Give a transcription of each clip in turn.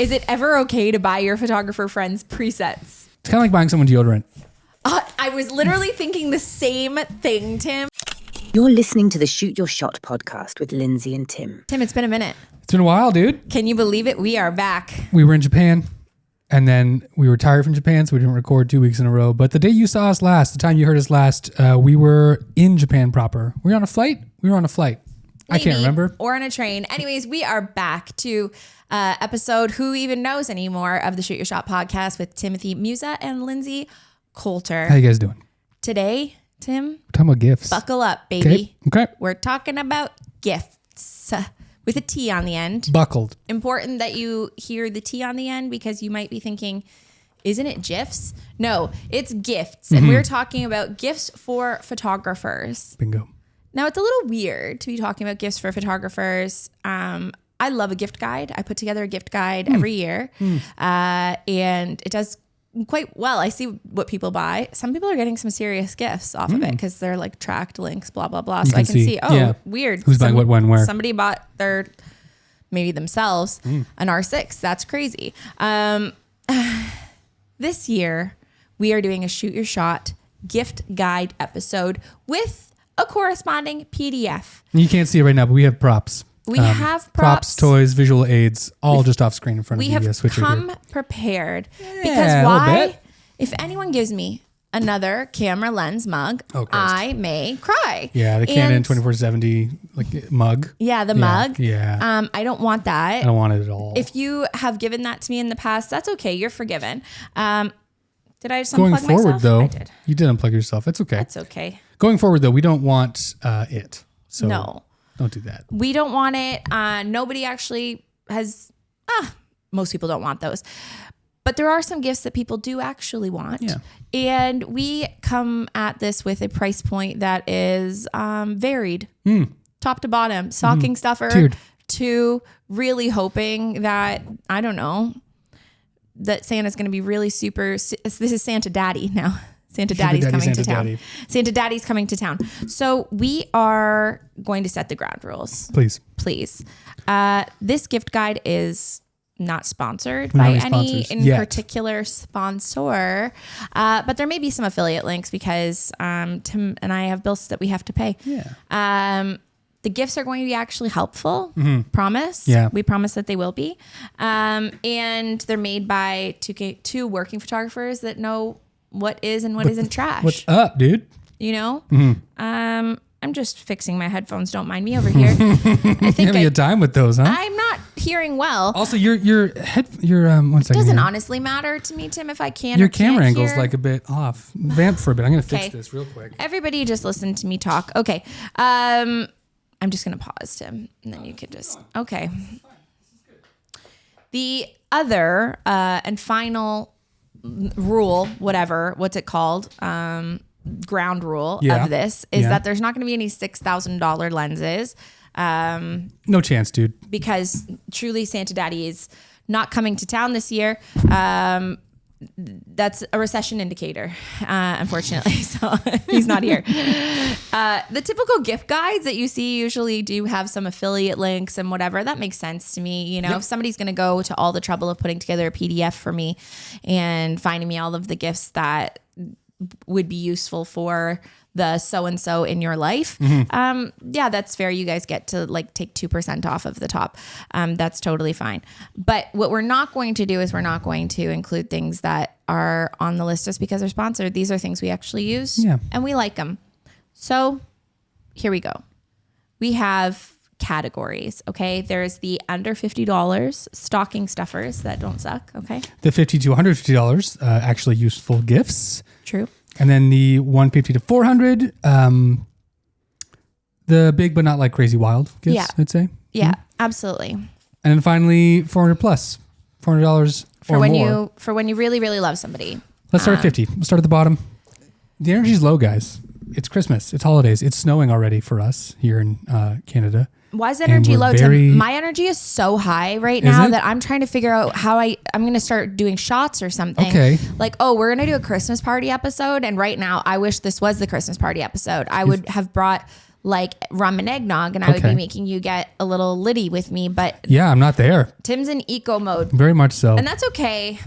Is it ever okay to buy your photographer friends presets? It's kind of like buying someone deodorant. I was literally thinking the same thing, Tim. You're listening to the Shoot Your Shot podcast with Lindsay and Tim. Tim, it's been a minute. It's been a while, dude. Can you believe it? We are back. We were in Japan, and then we retired from Japan, so we didn't record 2 weeks in a row. But the day you saw us last, the time you heard us last, we were in Japan proper. Were we on a flight? We were on a flight. Maybe, I can't remember. Or on a train. Anyways, we are back to episode Who Even Knows Anymore of the Shoot Your Shot podcast with Timothy Musa and Lindsay Coulter. How you guys doing? Today, Tim, We're talking about gifts. buckle up, baby. Okay. We're talking about gifts with a T on the end. Buckled. Important that you hear the T on the end because you might be thinking, isn't it GIFs? No, it's gifts. And we're talking about gifts for photographers. Bingo. Now, it's a little weird to be talking about gifts for photographers. I love a gift guide. I put together a gift guide every year. And it does quite well. I see what people buy. Some people are getting some serious gifts off of it because they're like tracked links, blah, blah, blah. So I can see, weird. Who's buying what, when, where. Somebody bought maybe themselves, an R6. That's crazy. This year, we are doing a Shoot Your Shot gift guide episode with a corresponding PDF. You can't see it right now, but we have props. We have props, toys, visual aids, all just off screen in front of you. We have come prepared Yeah, because why? If anyone gives me another camera lens mug, I may cry. Yeah, the Canon 2470 like mug. Yeah, the mug. Yeah. I don't want that. I don't want it at all. If you have given that to me in the past, that's okay. You're forgiven. Did I just Going unplug forward, myself? though, I did. you did unplug yourself. It's okay. That's okay. Going forward, though, we don't want it. So No. Don't do that. We don't want it. Nobody actually has, most people don't want those. But there are some gifts that people do actually want. Yeah. And we come at this with a price point that is varied, top to bottom, stocking stuffer Tiered. to really hoping that, I don't know, that Santa's going to be really super, this is Santa Daddy now. Santa Daddy's coming to town. Santa Daddy's coming to town. So we are going to set the ground rules. Please. This gift guide is not sponsored by any particular sponsor, but there may be some affiliate links because Tim and I have bills that we have to pay. Yeah. The gifts are going to be actually helpful. Promise. Yeah. We promise that they will be. And they're made by two working photographers that know what is and what isn't trash. What's up, dude? You know? I'm just fixing my headphones. Don't mind me over here. I think having a time with those, huh? I'm not hearing well. Also, your one second. Doesn't here. honestly matter to me, Tim, if I can Your or can't camera angle's hear. like a bit off. Vamp for a bit. I'm gonna fix Okay. this real quick. Everybody just listen to me talk. Okay. I'm just gonna pause, Tim, and then you can just okay. The other and final rule, what's it called? Ground rule of this is that there's not going to be any $6,000 lenses. No chance, dude. Because truly Santa Daddy is not coming to town this year. That's a recession indicator, unfortunately. So he's not here. The typical gift guides that you see usually do have some affiliate links and whatever. That makes sense to me. You know, if somebody's going to go to all the trouble of putting together a PDF for me and finding me all of the gifts that would be useful for the so-and-so in your life. That's fair. You guys get to like take 2% off of the top. That's totally fine. But what we're not going to do is we're not going to include things that are on the list just because they're sponsored. These are things we actually use and we like them. So here we go. We have categories. Okay. There's the under $50 stocking stuffers that don't suck. Okay. The $50 to $150 actually useful gifts. True. And then the $150 to $400, the big but not like crazy wild gifts, I'd say. Yeah, absolutely. And then finally, $400 plus, $400 for or when more. you really, really love somebody. Let's start at 50. We'll start at the bottom. The energy's low, guys. It's Christmas. It's holidays. It's snowing already for us here in Canada. Why is energy low? My energy is so high right now that I'm trying to figure out how I'm going to start doing shots or something. Okay. Like, we're going to do a Christmas party episode. And right now I wish this was the Christmas party episode. I would have brought like rum and eggnog, and I would Okay. be making you get a little litty with me. But Yeah, I'm not there. Tim's in eco mode, Very much so. and that's okay.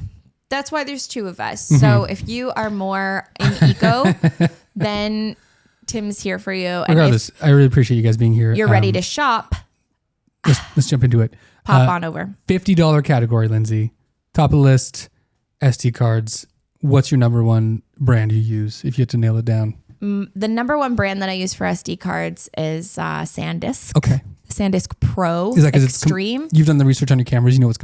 That's why there's two of us. Mm-hmm. So if you are more in eco, then Tim's here for you. And Regardless, I really appreciate you guys being here. if you're ready to shop, Let's jump into it. pop on over. $50 category, Lindsay. Top of the list, SD cards. What's your number one brand you use if you had to nail it down? The number one brand that I use for SD cards is SanDisk. Okay. SanDisk Pro Is that 'cause Extreme. you've done the research on your cameras. You know what's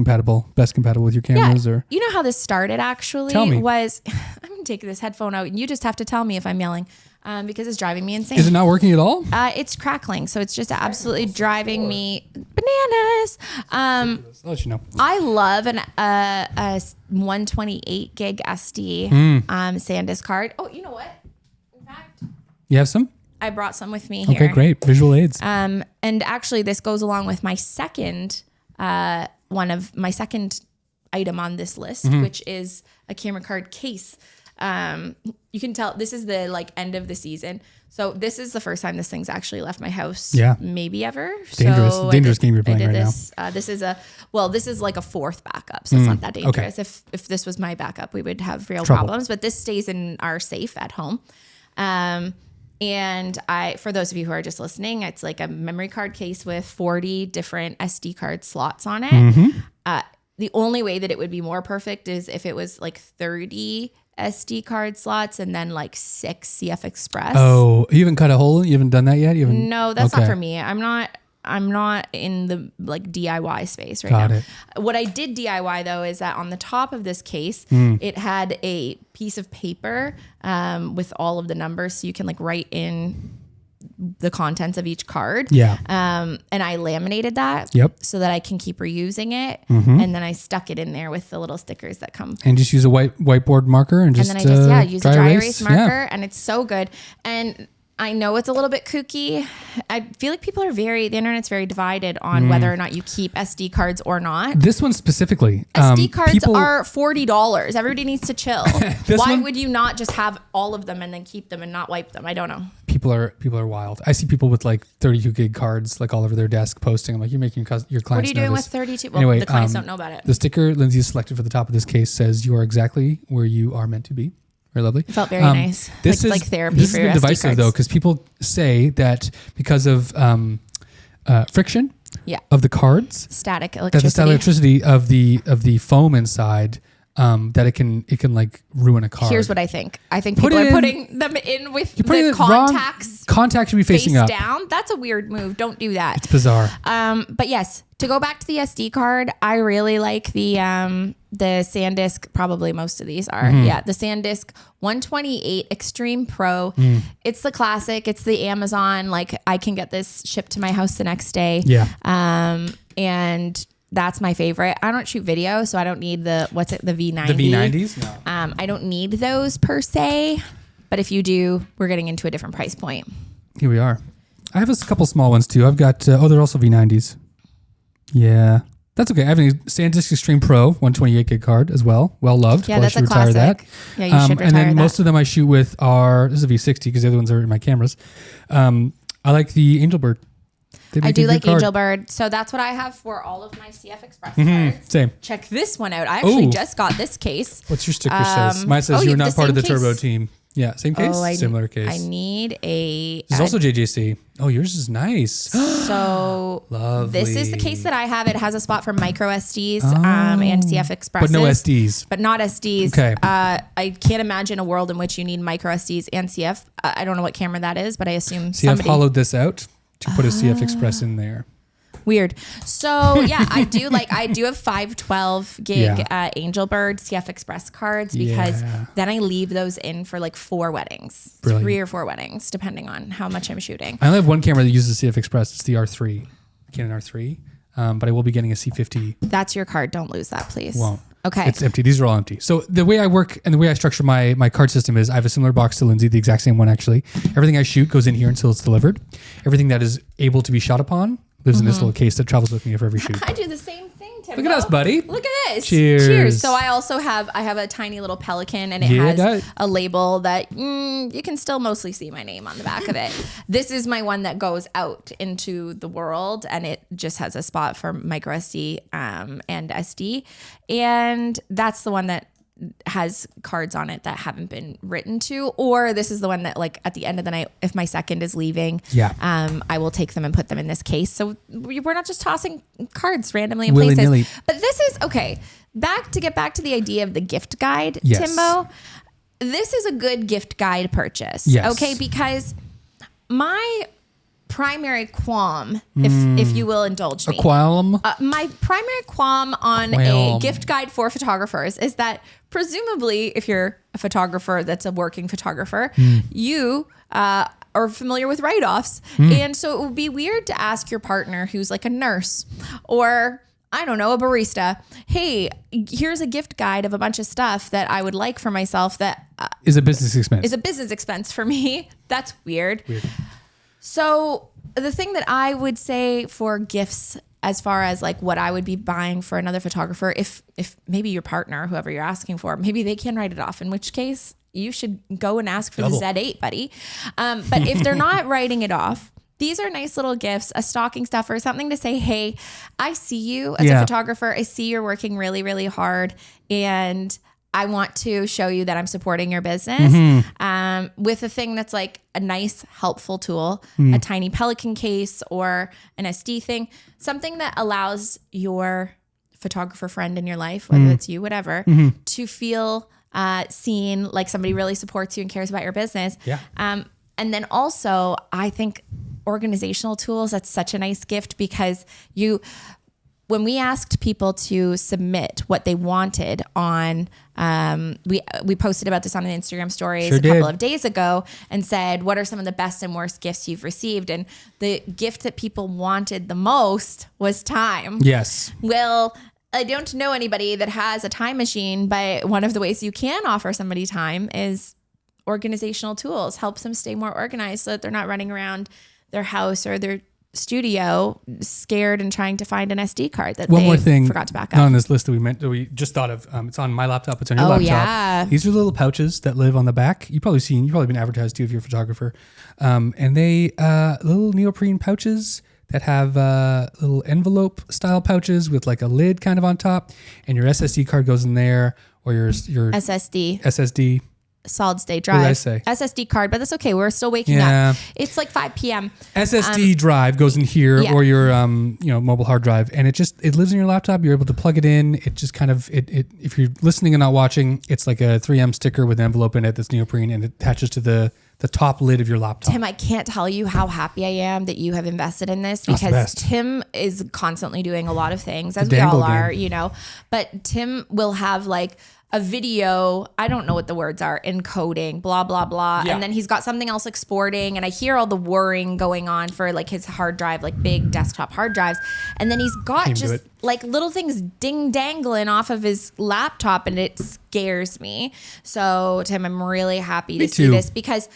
best compatible with your cameras? Or You know how this started actually? Tell me. Was I'm going to take this headphone out and you just have to tell me if I'm yelling because it's driving me insane. is it not working at all? It's crackling. So it's just absolutely driving me bananas. I'll let you know. I love a 128 gig SD SanDisk card. Oh, you know what? In fact, You have some? I brought some with me here. Okay, great. Visual aids. And actually, this goes along with my second item on this list, Mm-hmm. which is a camera card case. You can tell this is the end of the season. So this is the first time this thing's actually left my house. Yeah. Maybe ever. Dangerous. So Dangerous game you're playing right now. this. This is this is like a fourth backup, so it's not that dangerous. If this was my backup, we would have real Trouble. problems. But this stays in our safe at home. And for those of you who are just listening, it's like a memory card case with 40 different SD card slots on it. Mm-hmm. The only way that it would be more perfect is if it was like 30 SD card slots and then like 6 CF Express. Oh, you haven't cut a hole? You haven't done that yet? You haven't? No, that's Okay. not for me. I'm not in the DIY space right Got now. it. What I did DIY though is that on the top of this case, it had a piece of paper with all of the numbers, so you can write in the contents of each card. Yeah. And I laminated that. Yep. So that I can keep reusing it, and then I stuck it in there with the little stickers that come. And just use a whiteboard marker and just And then I just use a dry erase marker, Yeah. and it's so good. And I know it's a little bit kooky. I feel like the internet's very divided on whether or not you keep SD cards or not. This one specifically. SD cards people- are $40. Everybody needs to chill. This Why one- would you not just have all of them and then keep them and not wipe them? I don't know. People are wild. I see people with 32 gig cards all over their desk posting. I'm like, you're making your clients What are you doing nervous. with 32? Well, Anyway, the clients don't know about it. The sticker Lindsay has selected for the top of this case says you are exactly where you are meant to be. Very lovely. It felt very nice. This is like therapy This for has your been SD divisive cards. though, because people say that because of friction Yeah. of the cards, Static that the static electricity. electricity of the foam inside, that it can ruin a card. Here's what I think. I think Put people it are in- putting them in with putting the it wrong- contacts Contact should be face facing up. down. That's a weird move. Don't do that. It's bizarre. But yes, to go back to the SD card, I really like the SanDisk. Probably most of these are. Mm-hmm. Yeah, the SanDisk 128 Extreme Pro. It's the classic. It's the Amazon. I can get this shipped to my house the next day. Yeah. And that's my favorite. I don't shoot video, so I don't need the V90. The V90s? No. I don't need those per se. But if you do, we're getting into a different price point. Here we are. I have a couple small ones too. I've got, they're also V90s. Yeah. That's okay. I have a SanDisk Extreme Pro 128 gig card as well. Well loved. Yeah, Probably that's should a retire classic. that. Yeah, you should retire And then that. most of them I shoot with this is a V60 because the other ones are in my cameras. I like the Angelbird. They I make do a good like card. Angelbird. So that's what I have for all of my CF Express cards. Same. Check this one out. I actually Ooh. just got this case. What's your sticker says? Mine says you you're have not part of the same Turbo case. team. Yeah, same case? Similar case. I need a... There's also JJC. Oh, yours is nice. So Lovely. this is the case that I have. It has a spot for micro SDs and CF Expresses. But no SDs. But not SDs. Okay. I can't imagine a world in which you need micro SDs and CF. I don't know what camera that is, but I assume See, I've somebody... hollowed this out to put a CF Express in there. Weird. So yeah, I do have 512 gig Yeah. Angelbird CF Express cards because Yeah. then I leave those in for 4 weddings, Brilliant. 3 or 4 weddings, depending on how much I'm shooting. I only have one camera that uses CF Express. It's the R3, Canon R3. But I will be getting a C50. That's your card. Don't lose that, please. Won't. Okay. It's empty. These are all empty. So the way I work and the way I structure my card system is I have a similar box to Lindsay, the exact same one actually. Everything I shoot goes in here until it's delivered. Everything that is able to be shot upon lives in this little case that travels with me for every shoot. I do the same thing Timbo. Look at us, buddy. Look at this. Cheers. So I have a tiny little pelican, and it Yeah, has that- a label that you can still mostly see my name on the back of it. This is my one that goes out into the world, and it just has a spot for micro SD and SD. And that's the one that has cards on it that haven't been written to, or this is the one that, like, at the end of the night, if my second is leaving, I will take them and put them in this case. So we're not just tossing cards randomly in Willy-nilly. places. But this is okay. Get back to the idea of the gift guide, Yes. Timbo. This is a good gift guide purchase. Yes. Okay, because my primary qualm, if you will indulge me. Qualm. My primary qualm on a gift guide for photographers is that presumably if you're a photographer that's a working photographer, you are familiar with write-offs. And so it would be weird to ask your partner who's like a nurse or, I don't know, a barista, hey, here's a gift guide of a bunch of stuff that I would like for myself that is a business expense. is a business expense for me. That's weird. So the thing that I would say for gifts, as far as like what I would be buying for another photographer, if maybe your partner, whoever you're asking for, maybe they can write it off, in which case you should go and ask for the Z8, buddy. But if they're not writing it off, these are nice little gifts, a stocking stuffer, something to say, hey, I see you as a photographer. I see you're working really, really hard, and I want to show you that I'm supporting your business with a thing that's like a nice, helpful tool, a tiny Pelican case or an SD thing, something that allows your photographer friend in your life, whether it's you, whatever, to feel seen, like somebody really supports you and cares about your business. Yeah. And then also, I think organizational tools, that's such a nice gift, because when we asked people to submit what they wanted on, we posted about this on the Instagram stories a couple of days ago and said, what are some of the best and worst gifts you've received? And the gift that people wanted the most was time. Yes. Well, I don't know anybody that has a time machine, but one of the ways you can offer somebody time is organizational tools. Helps them stay more organized so that they're not running around their house or their studio scared and trying to find an SD card that One more thing forgot to back not up. on this list that we just thought of. It's on my laptop. It's on your laptop. Yeah. These are little pouches that live on the back. You've probably been advertised to if you're a photographer. And they little neoprene pouches that have little envelope style pouches with like a lid kind of on top, and your SSD card goes in there, or your SSD. Solid state What drive. did I say? SSD card, but that's okay. We're still waking up. It's like 5 p.m. SSD drive goes in here, or your mobile hard drive, and it lives in your laptop. You're able to plug it in. It just kind of if you're listening and not watching, it's like a 3M sticker with an envelope in it that's neoprene, and it attaches to the top lid of your laptop. Tim, I can't tell you how happy I am that you have invested in this, because Tim is constantly doing a lot of things, as we all are, but Tim will have like a video, I don't know what the words are, encoding, blah, blah, blah. Yeah. And then he's got something else exporting, and I hear all the whirring going on for like his hard drive, like big desktop hard drives. And then he's got just like little things dangling off of his laptop, and it scares me. So Tim, I'm really happy to see this, because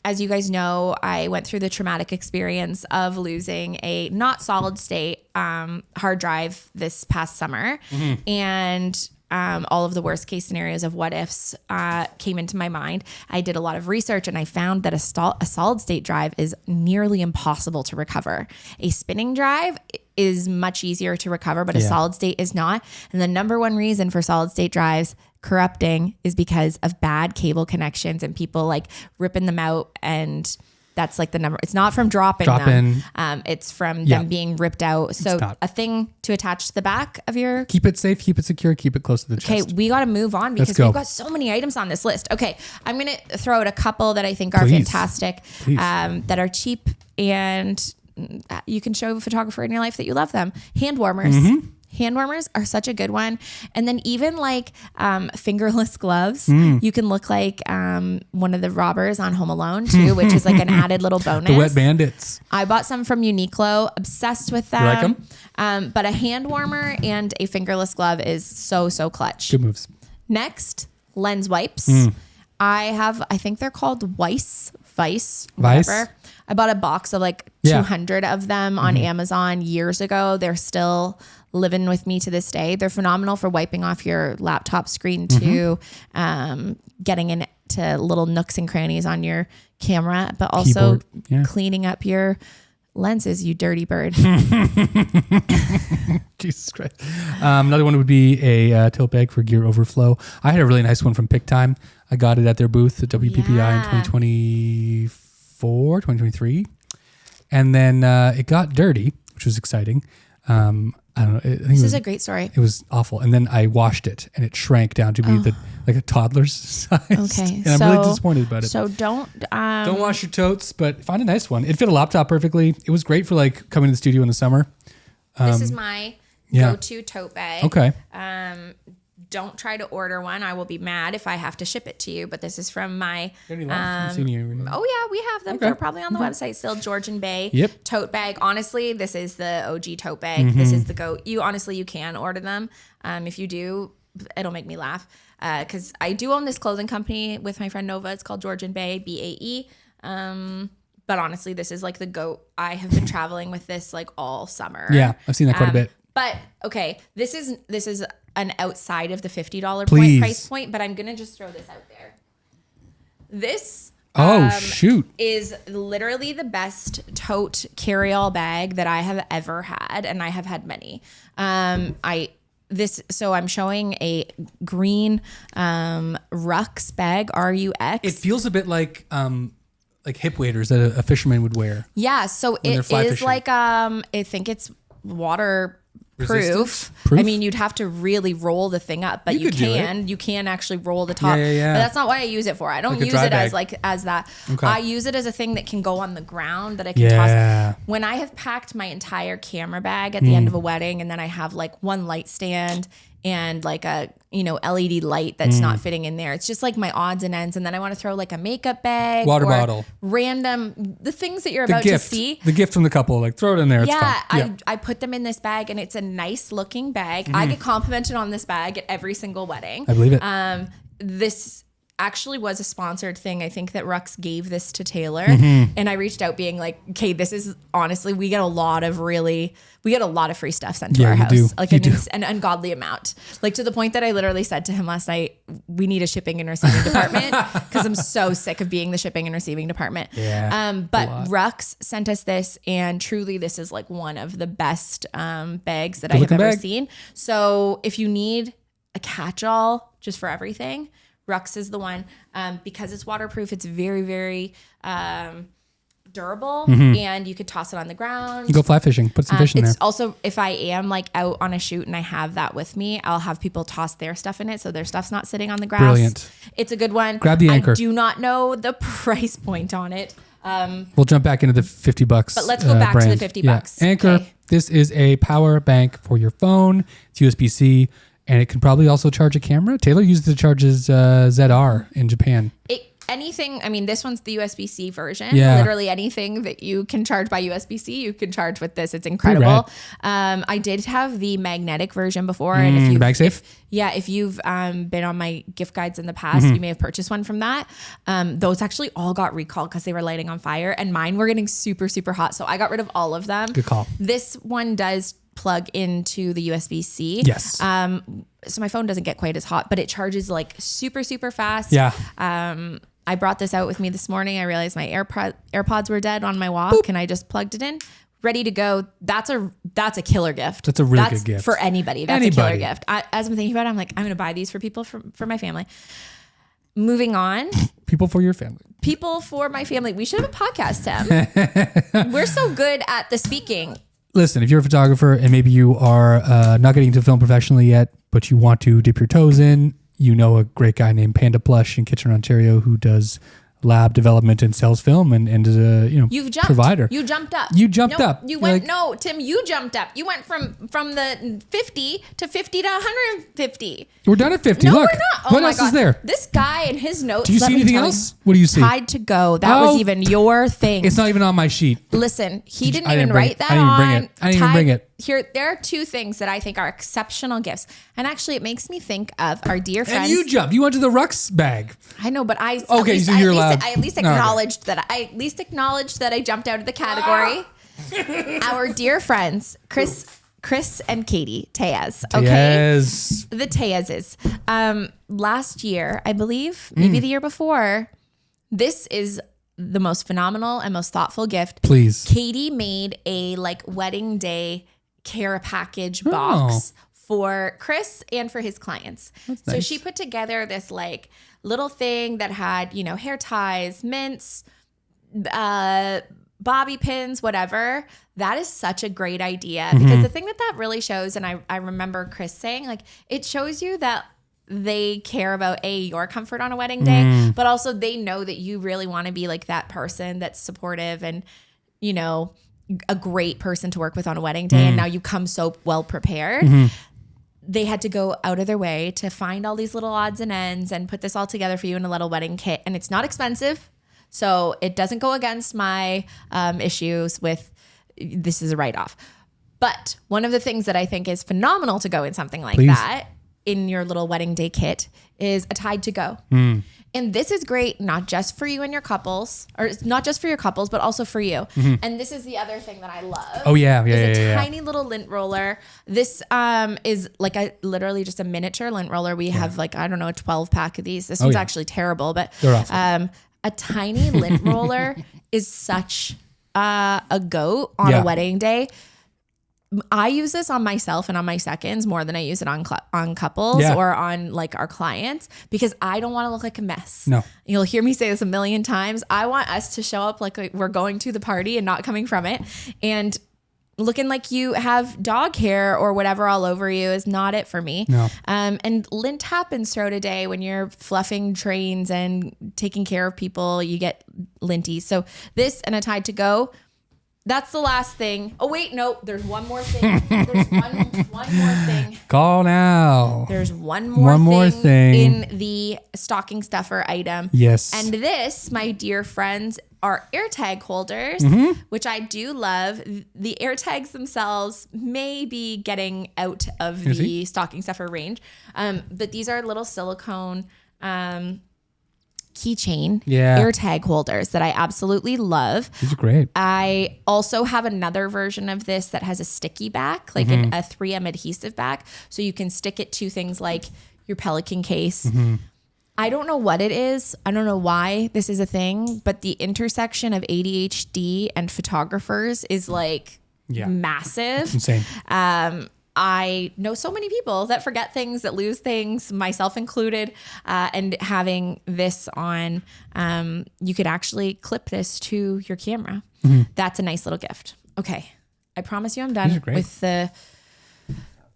as you guys know, I went through the traumatic experience of losing a not solid state hard drive this past summer. And all of the worst case scenarios of what ifs came into my mind. I did a lot of research, and I found that a solid state drive is nearly impossible to recover. A spinning drive is much easier to recover, but a solid state is not. And the number one reason for solid state drives corrupting is because of bad cable connections and people like ripping them out, and that's like the number. It's not from dropping them. It's from them being ripped out. So a thing to attach to the back of your... Keep it safe, keep it secure, keep it close to the chest. Okay, we got to move on, because we've got so many items on this list. Okay, I'm going to throw out a couple that I think are fantastic, that are cheap, and you can show a photographer in your life that you love them. Hand warmers. Hand warmers are such a good one. And then even like fingerless gloves. You can look like one of the robbers on Home Alone too, which is like an added little bonus. The wet bandits. I bought some from Uniqlo, obsessed with them. You like them? But a hand warmer and a fingerless glove is so clutch. Good moves. Next, lens wipes. I think they're called Vice, whatever. I bought a box of like 200 of them on Amazon years ago. They're still living with me to this day. They're phenomenal for wiping off your laptop screen too, getting into little nooks and crannies on your camera, but also cleaning up your lenses, you dirty bird. Jesus Christ. Another one would be a tote bag for gear overflow. I had a really nice one from Pic-Time. I got it at their booth at WPPI in 2023. And then it got dirty, which was exciting. I don't know. This is a great story. It was awful. And then I washed it and it shrank down to be like a toddler's size. Okay. And I'm really disappointed about it. So don't wash your totes, but find a nice one. It fit a laptop perfectly. It was great for like coming to the studio in the summer. This is my go-to tote bag. Okay. Don't try to order one. I will be mad if I have to ship it to you. But this is from my. We have them. They're probably on the website still. Georgian Bay tote bag. Honestly, this is the OG tote bag. This is the go. You can order them. If you do, it'll make me laugh because I do own this clothing company with my friend Nova. It's called Georgian Bay, BAE. But honestly, this is like the goat. I have been traveling with this like all summer. Yeah, I've seen that quite a bit. But okay, this is an outside of the $50 price point, but I'm gonna just throw this out there. This is literally the best tote carry-all bag that I have ever had, and I have had many. So I'm showing a green Rux bag, RUX. It feels a bit like hip waders that a fisherman would wear. Yeah, so it is fishing. Like I think it's water proof. I mean, you'd have to really roll the thing up, but you can actually roll the top. Yeah. But that's not what I use it for. I don't use it as that. Okay. I use it as a thing that can go on the ground that I can toss. When I have packed my entire camera bag at the end of a wedding, and then I have like one light stand and like a LED light that's not fitting in there. It's just like my odds and ends. And then I want to throw like a makeup bag, water bottle, the things that you're about to see. The gift from the couple, like throw it in there. It's fine. I put them in this bag, and it's a nice looking bag. I get complimented on this bag at every single wedding. I believe it. This actually was a sponsored thing. I think that Rux gave this to Taylor, and I reached out being like, okay, this is honestly, we get a lot of free stuff sent to our house, like an ungodly amount, like to the point that I literally said to him last night, we need a shipping and receiving department because I'm so sick of being the shipping and receiving department. But Rux sent us this, and truly this is like one of the best bags that I have ever seen. So if you need a catch-all just for everything, Rux is the one. Because it's waterproof, it's very, very durable, and you could toss it on the ground. You go fly fishing, put some fish in there. It's also, if I am like out on a shoot and I have that with me, I'll have people toss their stuff in it, so their stuff's not sitting on the grass. Brilliant. It's a good one. Grab the anchor. I do not know the price point on it. We'll jump back into the $50. But let's go back to the $50. Anchor. Okay. This is a power bank for your phone. It's USB-C. And it can probably also charge a camera. Taylor uses it to charge his ZR in Japan. This one's the USB-C version. Yeah. Literally anything that you can charge by USB-C, you can charge with this. It's incredible. I did have the magnetic version before. And if you've been on my gift guides in the past, you may have purchased one from that. Those actually all got recalled because they were lighting on fire, and mine were getting super, super hot. So I got rid of all of them. Good call. This one does plug into the USB-C. Yes. So my phone doesn't get quite as hot, but it charges like super, super fast. Yeah. I brought this out with me this morning. I realized my AirPods were dead on my walk, and I just plugged it in, ready to go. That's a killer gift. That's a really good gift for anybody. That's a killer gift. As I'm thinking about it, I'm like, I'm going to buy these for people for my family. Moving on. People for your family. People for my family. We should have a podcast, Tim. We're so good at the speaking. Listen, if you're a photographer and maybe you are not getting into film professionally yet, but you want to dip your toes in, you know a great guy named Panda Plush in Kitchener, Ontario, who does lab development and sells film and is a provider. You jumped up. Tim, you jumped up. You went from the 50 to 50 to 150. We're done at 50. No, Look, we're not. What else is there? This guy and his notes. Do you see anything else? What do you see? Tied to go. That was even your thing. It's not even on my sheet. Listen, he didn't even write that on. I didn't even bring it. there are two things that I think are exceptional gifts. And actually it makes me think of our dear friends. And you jumped. You went to the Rux bag. I know, but I at least acknowledged that I jumped out of the category. Our dear friends, Chris and Katie Tejas. Okay. Yes. The Tejases. Last year, I believe, maybe the year before, this is the most phenomenal and most thoughtful gift. Please. Katie made a wedding day care package box for Chris and for his clients. That's so nice. she put together this little thing that had, hair ties, mints, bobby pins, whatever. That is such a great idea because the thing that really shows, and I remember Chris saying, it shows you that they care about your comfort on a wedding day, but also they know that you really want to be that person that's supportive and, a great person to work with on a wedding day. And now you come so well prepared. They had to go out of their way to find all these little odds and ends and put this all together for you in a little wedding kit. And it's not expensive. So it doesn't go against my issues with this is a write-off. But one of the things that I think is phenomenal to go in something like that in your little wedding day kit is a tide to go. And this is great, not just for you and your couples, or it's not just for your couples, but also for you. And this is the other thing that I love. Oh, yeah. It's a tiny little lint roller. This is literally just a miniature lint roller. We have a 12 pack of these. This one's actually terrible, but they're awesome. A tiny lint roller is such a goat on a wedding day. I use this on myself and on my seconds more than I use it on couples or on our clients because I don't want to look like a mess. No. You'll hear me say this a million times. I want us to show up like we're going to the party and not coming from it. And looking like you have dog hair or whatever all over you is not it for me. No. And lint happens throughout a day when you're fluffing trains and taking care of people, you get linty. So this and a tide to go. That's the last thing. Oh, wait, no, there's one more thing. There's one more thing. Call now. There's one more thing in the stocking stuffer item. Yes. And this, my dear friends, are AirTag holders, which I do love. The AirTags themselves may be getting out of the stocking stuffer range, but these are little silicone keychain AirTag holders that I absolutely love. These are great. I also have another version of this that has a sticky back, a 3M adhesive back. So you can stick it to things like your Pelican case. I don't know what it is. I don't know why this is a thing, but the intersection of ADHD and photographers is massive. It's insane. I know so many people that forget things, that lose things, myself included. And having this on, you could actually clip this to your camera. That's a nice little gift. Okay. I promise you I'm done with the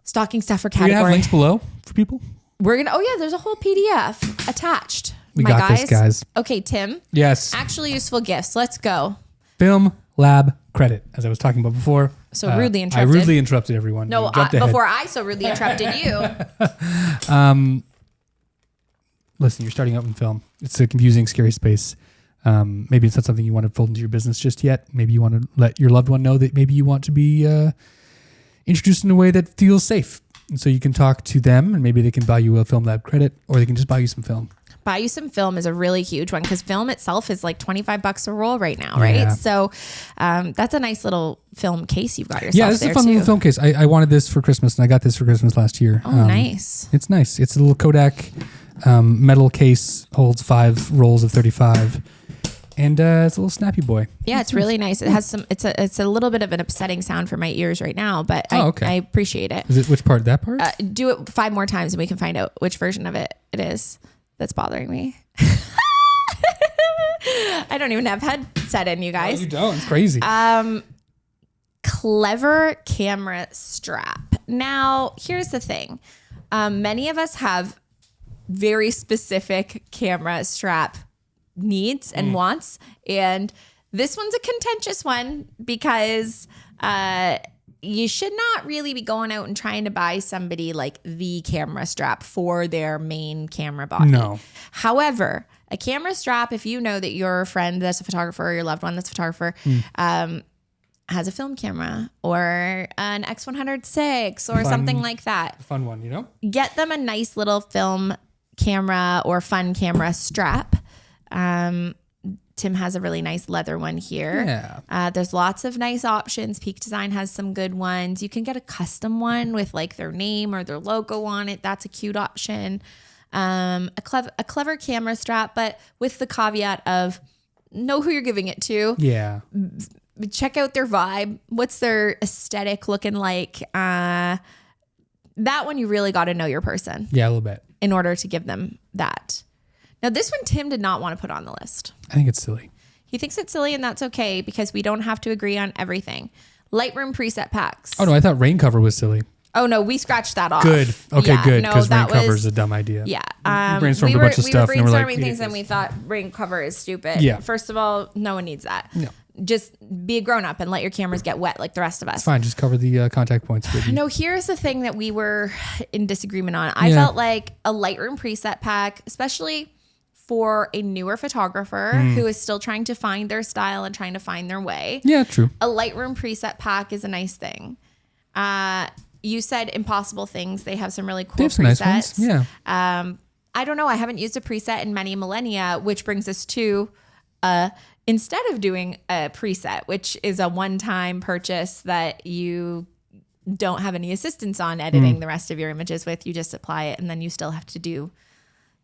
stocking stuffer category. Do you have links below for people? There's a whole PDF attached. We got this, guys. Okay, Tim. Yes. Actually useful gifts. Let's go. Film lab credit, as I was talking about before. So rudely interrupted. I rudely interrupted everyone. No, before I so rudely interrupted you. Listen, you're starting out in film. It's a confusing, scary space. Maybe it's not something you want to fold into your business just yet. Maybe you want to let your loved one know that maybe you want to be introduced in a way that feels safe. And so you can talk to them and maybe they can buy you a film lab credit or they can just buy you some film. Buy you some film is a really huge one because film itself is $25 a roll right now, right? Yeah. So that's a nice little film case you've got yourself. Yeah, this is a fun little film case. I wanted this for Christmas and I got this for Christmas last year. Oh, nice. It's nice. It's a little Kodak metal case, holds 5 rolls of 35. And it's a little snappy boy. Yeah, it's really nice. It has some. It's a little bit of an upsetting sound for my ears right now, but I appreciate it. Is it which part? That part? Do it 5 more times and we can find out which version of it is that's bothering me. I don't even have headset in, you guys. No, you don't. It's crazy. Clever camera strap. Now, here's the thing. Many of us have very specific camera strap needs and wants. And this one's a contentious one because you should not really be going out and trying to buy somebody the camera strap for their main camera body. No. However, a camera strap, if you know that your friend that's a photographer or your loved one that's a photographer, has a film camera or an X106 or something like that. Fun one, you know? Get them a nice little film camera or fun camera strap. Tim has a really nice leather one here. Yeah. There's lots of nice options. Peak Design has some good ones. You can get a custom one with like their name or their logo on it. That's a cute option. A clever camera strap, but with the caveat of know who you're giving it to. Yeah. Check out their vibe. What's their aesthetic looking like? That one, you really got to know your person. Yeah, a little bit. In order to give them that. Now, this one Tim did not want to put on the list. I think it's silly. He thinks it's silly, and that's okay because we don't have to agree on everything. Lightroom preset packs. Oh, no, I thought rain cover was silly. Oh, no, we scratched that off. Good. Okay, Yeah, good. no, Because rain that cover was- is a dumb idea. Yeah. We brainstormed a bunch of stuff. We and were we're brainstorming like, things and we thought rain cover is stupid. Yeah. First of all, no one needs that. No. Just be a grown up and let your cameras get wet like the rest of us. It's fine. Just cover the contact points with you. No, here's the thing that we were in disagreement on. I Yeah. felt like a Lightroom preset pack, especially for a newer photographer who is still trying to find their style and trying to find their way. Yeah, true. A Lightroom preset pack is a nice thing. You said Impossible Things. They have some really cool They have some presets. nice ones. Yeah. I don't know. I haven't used a preset in many millennia, which brings us to instead of doing a preset, which is a one-time purchase that you don't have any assistance on editing the rest of your images with, you just apply it and then you still have to do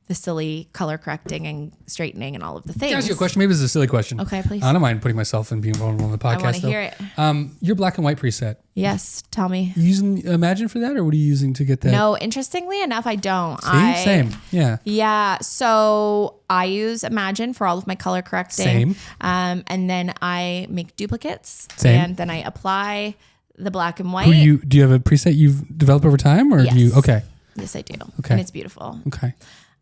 the silly color correcting and straightening and all of the things. Can I ask you a question? Maybe this is a silly question. Okay, please. I don't mind putting myself and being vulnerable on the podcast. I want to though. hear it. Your black and white preset. Yes, tell me. You using Imagine for that, or what are you using to get that? No, interestingly enough, I don't. See? Same. Yeah. Yeah. So I use Imagine for all of my color correcting. Same. And then I make duplicates. Same. And then I apply the black and white. Do you have a preset you've developed over time, or Yes. do you? Okay. Yes, I do. Okay. And it's beautiful. Okay.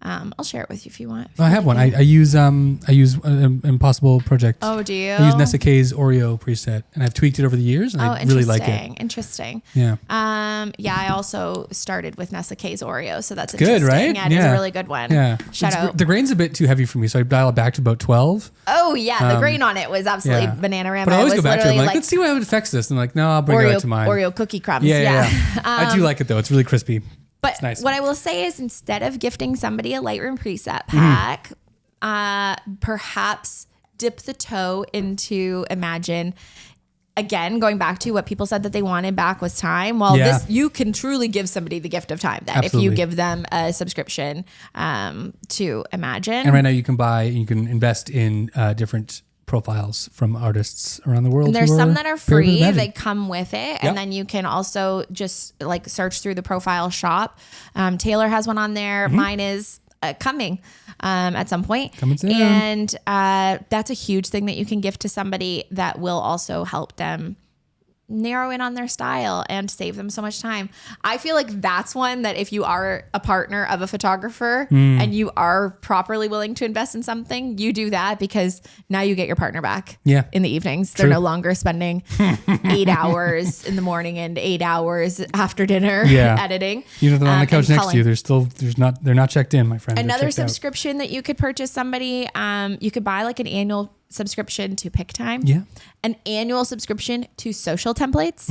I'll share it with you if you want. I have one. I use Impossible Project. Oh, do you? I use Nessa K's Oreo preset, and I've tweaked it over the years, and I really like it. Interesting. Yeah. Yeah, I also started with Nessa K's Oreo, so that's Good, interesting. right? Yeah, it is a really good one. Yeah. Shout out. The grain's a bit too heavy for me, so I dial it back to about 12. Oh yeah, the grain on it was absolutely Bananarama. But I always It go was back to it. I'm literally like, let's see how it affects this. And I'm like, no, I'll bring it Oreo, out to mine. Oreo cookie crumbs. Yeah. I do like it though. It's really crispy. But It's nice. what I will say is instead of gifting somebody a Lightroom preset pack, perhaps dip the toe into Imagine. Again, going back to what people said that they wanted back was time. Well, Yeah. you can truly give somebody the gift of time then Absolutely. if you give them a subscription to Imagine. And right now you can invest in different profiles from artists around the world. And there's who some that are very good free. at They Imagine. come with it. Yep. And then you can also just like search through the profile shop. Taylor has one on there. Mine is coming at some point. Coming soon. And that's a huge thing that you can gift to somebody that will also help them narrow in on their style and save them so much time. I feel like that's one that if you are a partner of a photographer and you are properly willing to invest in something, you do that because now you get your partner back in the evenings. True. They're no longer spending 8 hours in the morning and 8 hours after dinner editing. You know, they're on the couch and next to you. culling. They're not checked in, my friend. They're Another checked out. subscription that you could purchase somebody, you could buy like an annual subscription to Pic-Time. Yeah. An annual subscription to social templates,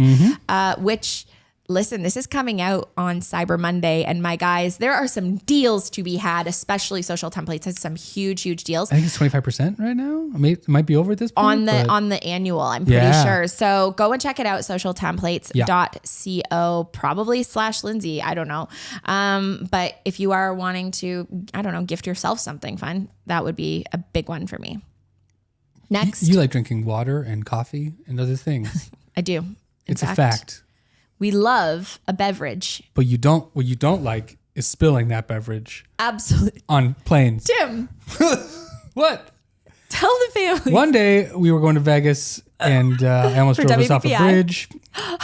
which, listen, this is coming out on Cyber Monday. And my guys, there are some deals to be had, especially social templates has some huge, huge deals. I think it's 25% right now. It might be over at this point. On the annual, I'm pretty Yeah. sure. So go and check it out, socialtemplates.co, probably /Lindsay. I don't know. But if you are wanting to, I don't know, gift yourself something fun, that would be a big one for me. Next. You like drinking water and coffee and other things. I do. It's a fact. We love a beverage. But what you don't like is spilling that beverage Absolutely. on planes. Tim, What? tell the family. One day we were going to Vegas and I almost For drove us off a WPI. bridge.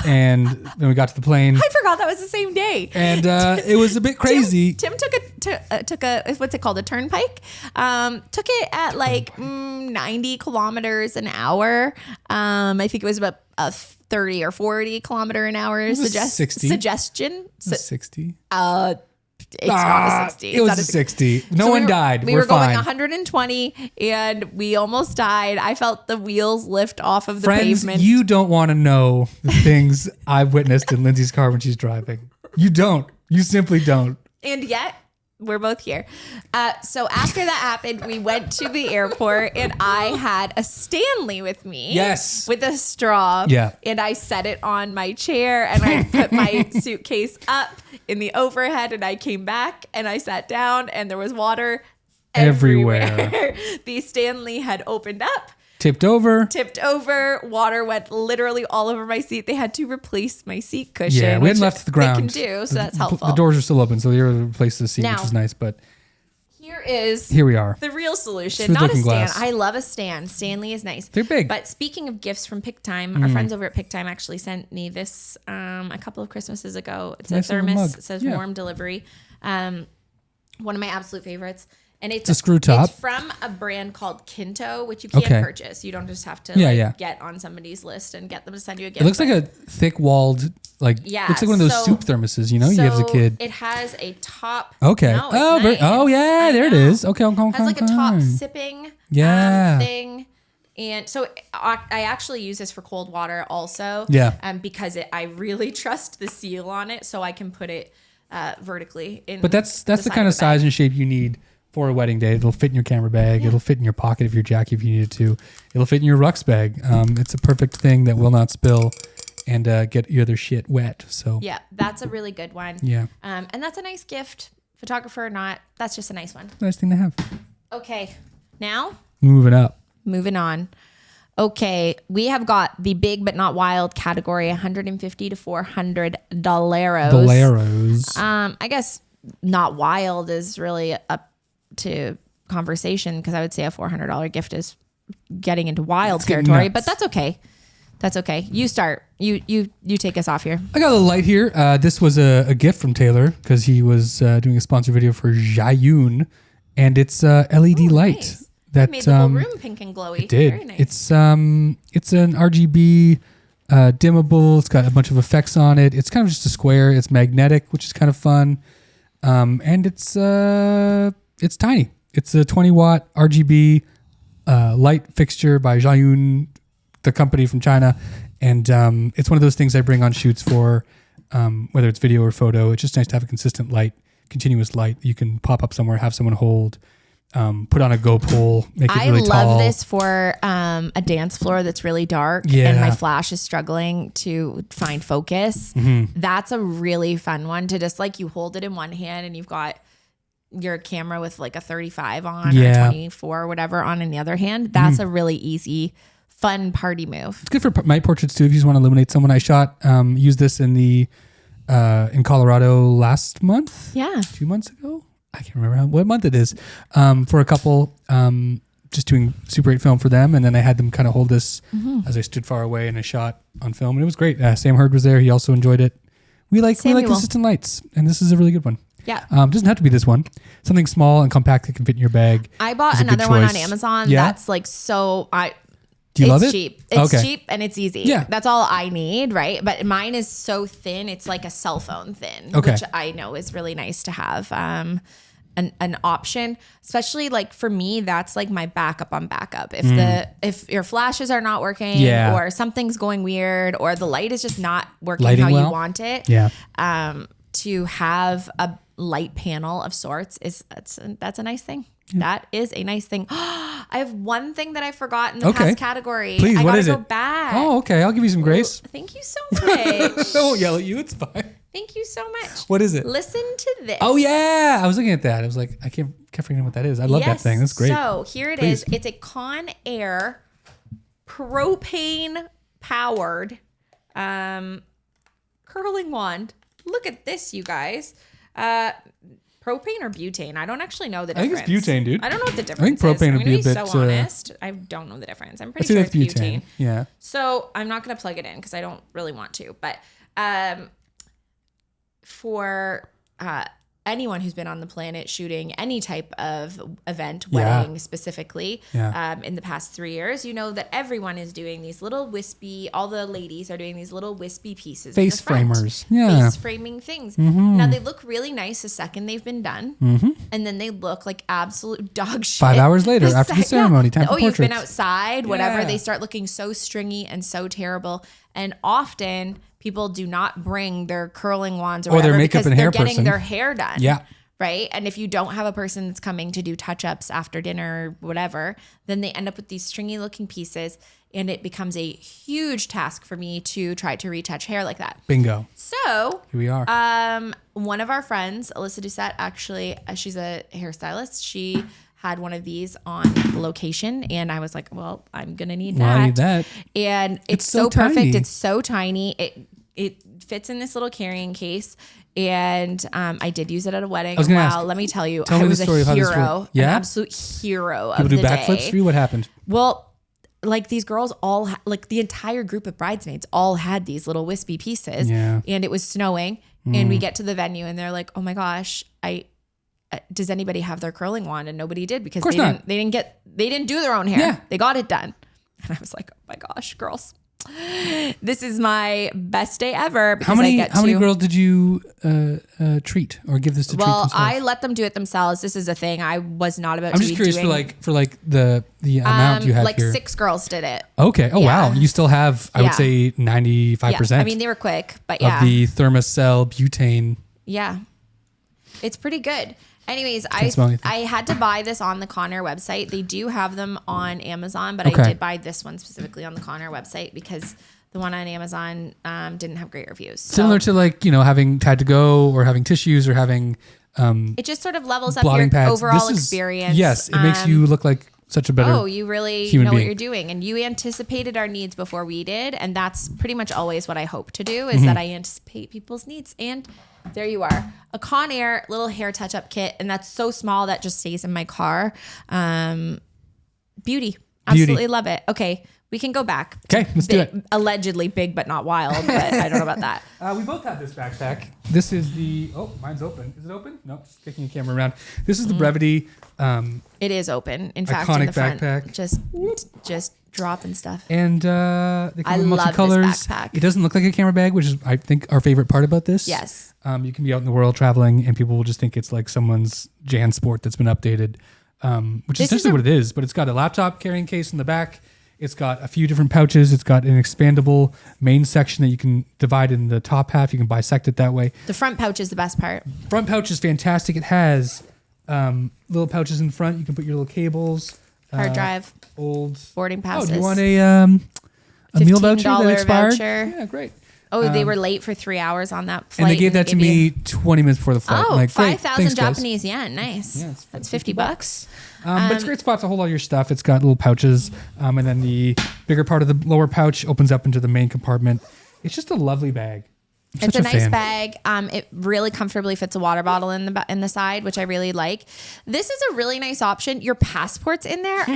And then we got to the plane. I forgot that was the same day. And it was a bit crazy. Tim took a what's it called, a turnpike. Took it at like 90 kilometers an hour. I think it was about a 30 or 40 kilometer an hour was 60. suggestion. 60. It's not a 60. It was a 60. No one died. We We're were going fine. 120 and we almost died. I felt the wheels lift off of the Friends, pavement. you don't want to know the things I've witnessed in Lindsay's car when she's driving. You don't. You simply don't. And yet, we're both here. So after that happened, we went to the airport and I had a Stanley with me. Yes. With a straw. Yeah. And I set it on my chair and I put my suitcase up in the overhead and I came back and I sat down and there was water everywhere. The Stanley had opened up. Tipped over. Water went literally all over my seat. They had to replace my seat cushion. Yeah, we hadn't left the ground. They can do, so that's helpful. The doors are still open, so they were able to replace the seat, Now, which is nice. But here we are. The real solution. Smooth Not a looking stand. glass. I love a stand. Stanley is nice. They're big. But speaking of gifts from Pic-Time, our friends over at Pic-Time actually sent me this a couple of Christmases ago. It's Nice a little thermos. mug. It says Yeah. warm delivery. One of my absolute favorites. And it's a screw top. It's from a brand called Kinto, which you can purchase. You don't just have to get on somebody's list and get them to send you a gift. It looks like a thick-walled, looks like one of those soup thermoses, you have as a kid. It has a top. Okay. No, it's nice. Yeah, there it is. Okay, It has like a top sipping thing. And so I actually use this for cold water also. Yeah. Because I really trust the seal on it, so I can put it vertically in. But that's the kind of size and shape you need for a wedding day. It'll fit in your camera bag. Yeah. It'll fit in your pocket if you're Jackie if you needed to. It'll fit in your Rux bag. It's a perfect thing that will not spill and get your other shit wet. So yeah, that's a really good one. Yeah. And that's a nice gift, photographer or not. That's just a nice one. Nice thing to have. Okay, now moving on. Okay, we have got the big but not wild category, $150 to $400. Doleros. I guess not wild is really up to conversation because I would say a $400 gift is getting into wild territory, but that's okay. That's okay. You start. You take us off here. I got a little light here. This was a gift from Taylor because he was doing a sponsor video for Jayun, and it's a LED light. Nice. That made the whole room pink and glowy. It did. Very nice. It's an RGB dimmable. It's got a bunch of effects on it. It's kind of just a square. It's magnetic, which is kind of fun. And it's tiny. It's a 20 watt RGB light fixture by Jayun, the company from China. And it's one of those things I bring on shoots for, whether it's video or photo. It's just nice to have a consistent light, continuous light you can pop up somewhere, have someone hold. Put on a go pole, make it really tall. I love this for a dance floor that's really dark and my flash is struggling to find focus. Mm-hmm. That's a really fun one to just you hold it in one hand and you've got your camera with like a 35 on or 24 or whatever on in the other hand. That's a really easy, fun party move. It's good for night portraits too. If you just want to illuminate someone. I shot, used this in Colorado last month. Yeah. 2 months ago. I can't remember what month it is, for a couple, just doing Super 8 film for them. And then I had them kind of hold this as I stood far away and I shot on film. And it was great. Sam Hurd was there. He also enjoyed it. We like consistent lights. And this is a really good one. Yeah. Doesn't have to be this one. Something small and compact that can fit in your bag. I bought another one on Amazon. Yeah? That's Do you love it? Cheap. It's cheap and it's easy. Yeah. That's all I need, right? But mine is so thin. It's like a cell phone thin, which I know is really nice to have. An option, especially for me, that's my backup on backup. If your flashes are not working or something's going weird or the light is just not working how you want it, to have a light panel of sorts that's a nice thing. Yeah. That is a nice thing. I have one thing that I forgot in the past category. Please, what is it? I gotta go back. Oh, okay. I'll give you some grace. Thank you so much. I won't yell at you. It's fine. Thank you so much. What is it? Listen to this. Oh yeah, I was looking at that. I was like, I kept forgetting what that is. I love that thing. That's great. So here it is. It's a Conair propane powered curling wand. Look at this, you guys. Propane or butane? I don't actually know the difference. I think it's butane, dude. I don't know what the difference is. I think propane would be a bit. So honest, I don't know the difference. I'm pretty sure it's butane. Yeah. So I'm not going to plug it in because I don't really want to. But for anyone who's been on the planet shooting any type of event, wedding specifically, in the past 3 years, you know that everyone is doing these little wispy, all the ladies are doing these little wispy pieces. Face framers. Face framing things. Now they look really nice the second they've been done. And then they look like absolute dog shit. 5 hours later after the ceremony, time for portraits. You've been outside, whatever. They start looking so stringy and so terrible. And often people do not bring their curling wands or whatever their makeup because and they're hair getting person. their hair done. Yeah. Right. And if you don't have a person that's coming to do touch-ups after dinner or whatever, then they end up with these stringy looking pieces and it becomes a huge task for me to try to retouch hair like that. Bingo. So here we are. One of our friends, Alyssa Doucette, actually, she's a hairstylist. She had one of these on location and I was like, well, I'm going to need that. I need that. And it's so perfect. Tiny. It's so tiny. It fits in this little carrying case. And I did use it at a wedding. Wow, let me tell you, I was a hero, an absolute hero of the day. People do backflips for you? What happened? Well, like these girls all, like the entire group of bridesmaids all had these little wispy pieces. Yeah. And it was snowing. And we get to the venue and they're like, oh my gosh, does anybody have their curling wand? And nobody did because they didn't do their own hair. Yeah. They got it done. And I was like, oh my gosh, girls. This is my best day ever. How many girls did you treat or give this to? Well, I let them do it themselves. This is a thing I was not about. I'm just curious for the amount you had like here. 6 girls did it. Okay. Oh wow. You still have I would say 95%. I mean they were quick, but of the thermocell butane. Yeah, it's pretty good. Anyways, I had to buy this on the Conair website. They do have them on Amazon, but I did buy this one specifically on the Conair website because the one on Amazon didn't have great reviews. Similar to having Tide to Go or having tissues or having it just sort of levels up your overall experience. Yes, it makes you look like such a better you really know what you're doing. And you anticipated our needs before we did. And that's pretty much always what I hope to do is that I anticipate people's needs. And there you are. A Conair little hair touch-up kit. And that's so small that just stays in my car. Beauty. Absolutely love it. Okay. We can go back. Okay, let's do it. Allegedly big, but not wild. But I don't know about that. We both have this backpack. This is mine's open. Is it open? No, just kicking the camera around. This is the Brevity. It is open. In fact, iconic in the front, backpack. just dropping stuff. And they come in love multicolors. this backpack. It doesn't look like a camera bag, which is I think our favorite part about this. Yes. You can be out in the world traveling, and people will just think it's like someone's JanSport that's been updated, which is essentially what it is. But it's got a laptop carrying case in the back. It's got a few different pouches. It's got an expandable main section that you can divide in the top half. You can bisect it that way. The front pouch is the best part. Front pouch is fantastic. It has little pouches in front. You can put your little cables. Hard drive. Old boarding passes. Oh, do you want a meal voucher that expired? Voucher. Yeah, great. Oh, they were late for 3 hours on that flight. And they gave that to me 20 minutes before the flight. Oh, like, 5,000 Japanese yen. Nice. Yeah, that's $50. But it's a great spot to hold all your stuff. It's got little pouches. And then the bigger part of the lower pouch opens up into the main compartment. It's just a lovely bag. It's a nice bag. It really comfortably fits a water bottle in the side, which I really like. This is a really nice option. Your passport's in there.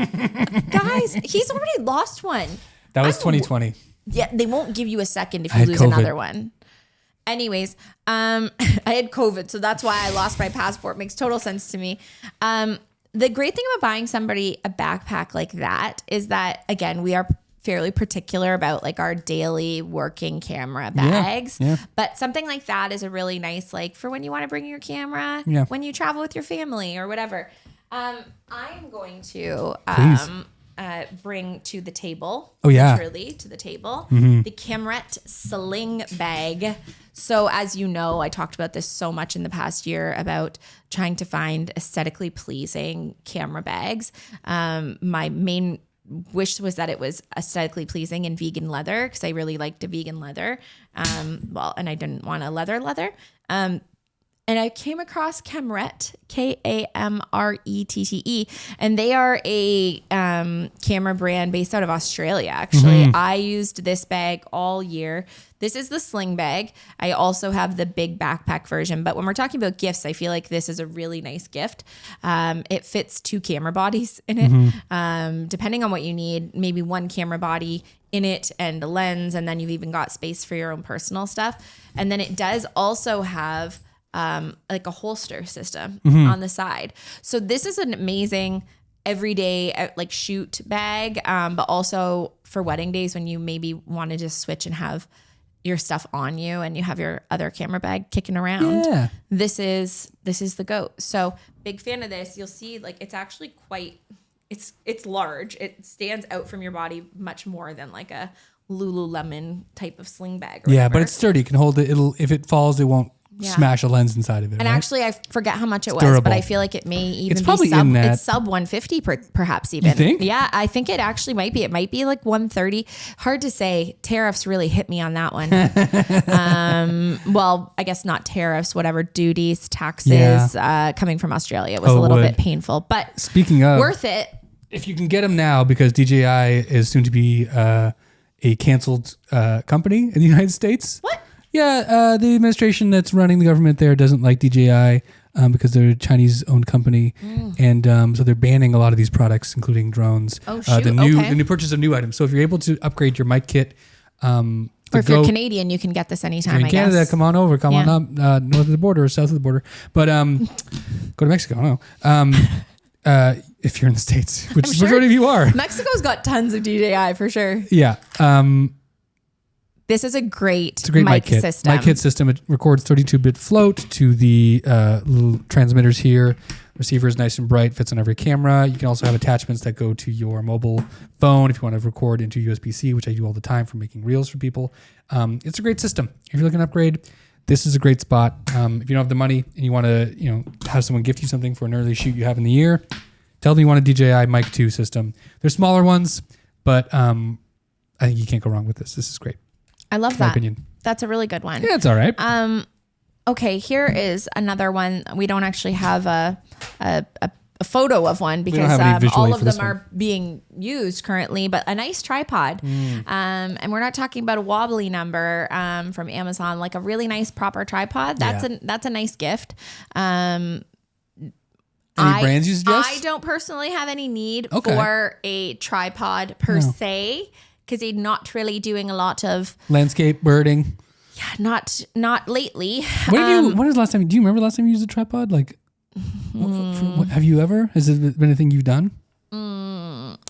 Guys, he's already lost one. That was 2020. Yeah, they won't give you a second if you lose another one. Anyways, I had COVID, so that's why I lost my passport. Makes total sense to me. The great thing about buying somebody a backpack like that is that, again, we are fairly particular about like our daily working camera bags. Yeah. But something like that is a really nice, like for when you want to bring your camera, when you travel with your family or whatever. I'm going to bring to the table, literally to the table, the Camrette Sling Bag. So as you know, I talked about this so much in the past year about trying to find aesthetically pleasing camera bags. My main wish was that it was aesthetically pleasing in vegan leather because I really liked a vegan leather. And I didn't want a leather. And I came across Camrette, Kamrette, and they are a camera brand based out of Australia, actually. I used this bag all year. This is the sling bag. I also have the big backpack version, but when we're talking about gifts, I feel like this is a really nice gift. It fits 2 camera bodies in it. Depending on what you need, maybe 1 camera body in it and a lens, and then you've even got space for your own personal stuff. And then it does also have like a holster system on the side. So this is an amazing everyday like shoot bag, but also for wedding days when you maybe want to just switch and have your stuff on you and you have your other camera bag kicking around. Yeah. This is the GOAT. So big fan of this. You'll see like it's actually quite, it's large. It stands out from your body much more than like a Lululemon type of sling bag. Or whatever. But it's sturdy. It can hold it. If it falls, it won't smash a lens inside of it. And right? actually, I forget how much it was, durable. but I feel like it may even It's probably be sub, in that. it's sub 150 perhaps even. You think? Yeah, I think it actually might be. It might be like 130. Hard to say. Tariffs really hit me on that one. Well, I guess not tariffs, whatever, duties, taxes, coming from Australia. It was a little bit painful, but speaking of, worth it. If you can get them now, because DJI is soon to be a canceled company in the United States. What? Yeah, the administration that's running the government there doesn't like DJI because they're a Chinese-owned company, and so they're banning a lot of these products, including drones. Oh, shoot. The new purchase of new items. So if you're able to upgrade your mic kit, or if you're Canadian, you can get this anytime. If you're in Canada, guess. come on over, come on up, north of the border or south of the border. But go to Mexico. I don't know. If you're in the States, which majority of you are. Mexico's got tons of DJI for sure. Yeah. This is a great mic kit system. Mic kit system. It records 32-bit float to the little transmitters here. Receiver is nice and bright, fits on every camera. You can also have attachments that go to your mobile phone if you want to record into USB-C, which I do all the time for making reels for people. It's a great system. If you're looking to upgrade, this is a great spot. If you don't have the money and you want to, have someone gift you something for an early shoot you have in the year, tell them you want a DJI Mic 2 system. They're smaller ones, but I think you can't go wrong with this. This is great. I love my that. opinion. That's a really good one. Yeah, it's all right. Okay, here is another one. We don't actually have a photo of one because all of them are being used currently, but a nice tripod. And we're not talking about a wobbly number from Amazon, like a really nice proper tripod. That's a nice gift. Any brands you suggest? I don't personally have any need for a tripod per se, because they're not really doing a lot of landscape birding. Yeah, not lately. When was the last time? Do you remember the last time you used a tripod? Like, have you ever? Has it been a thing you've done?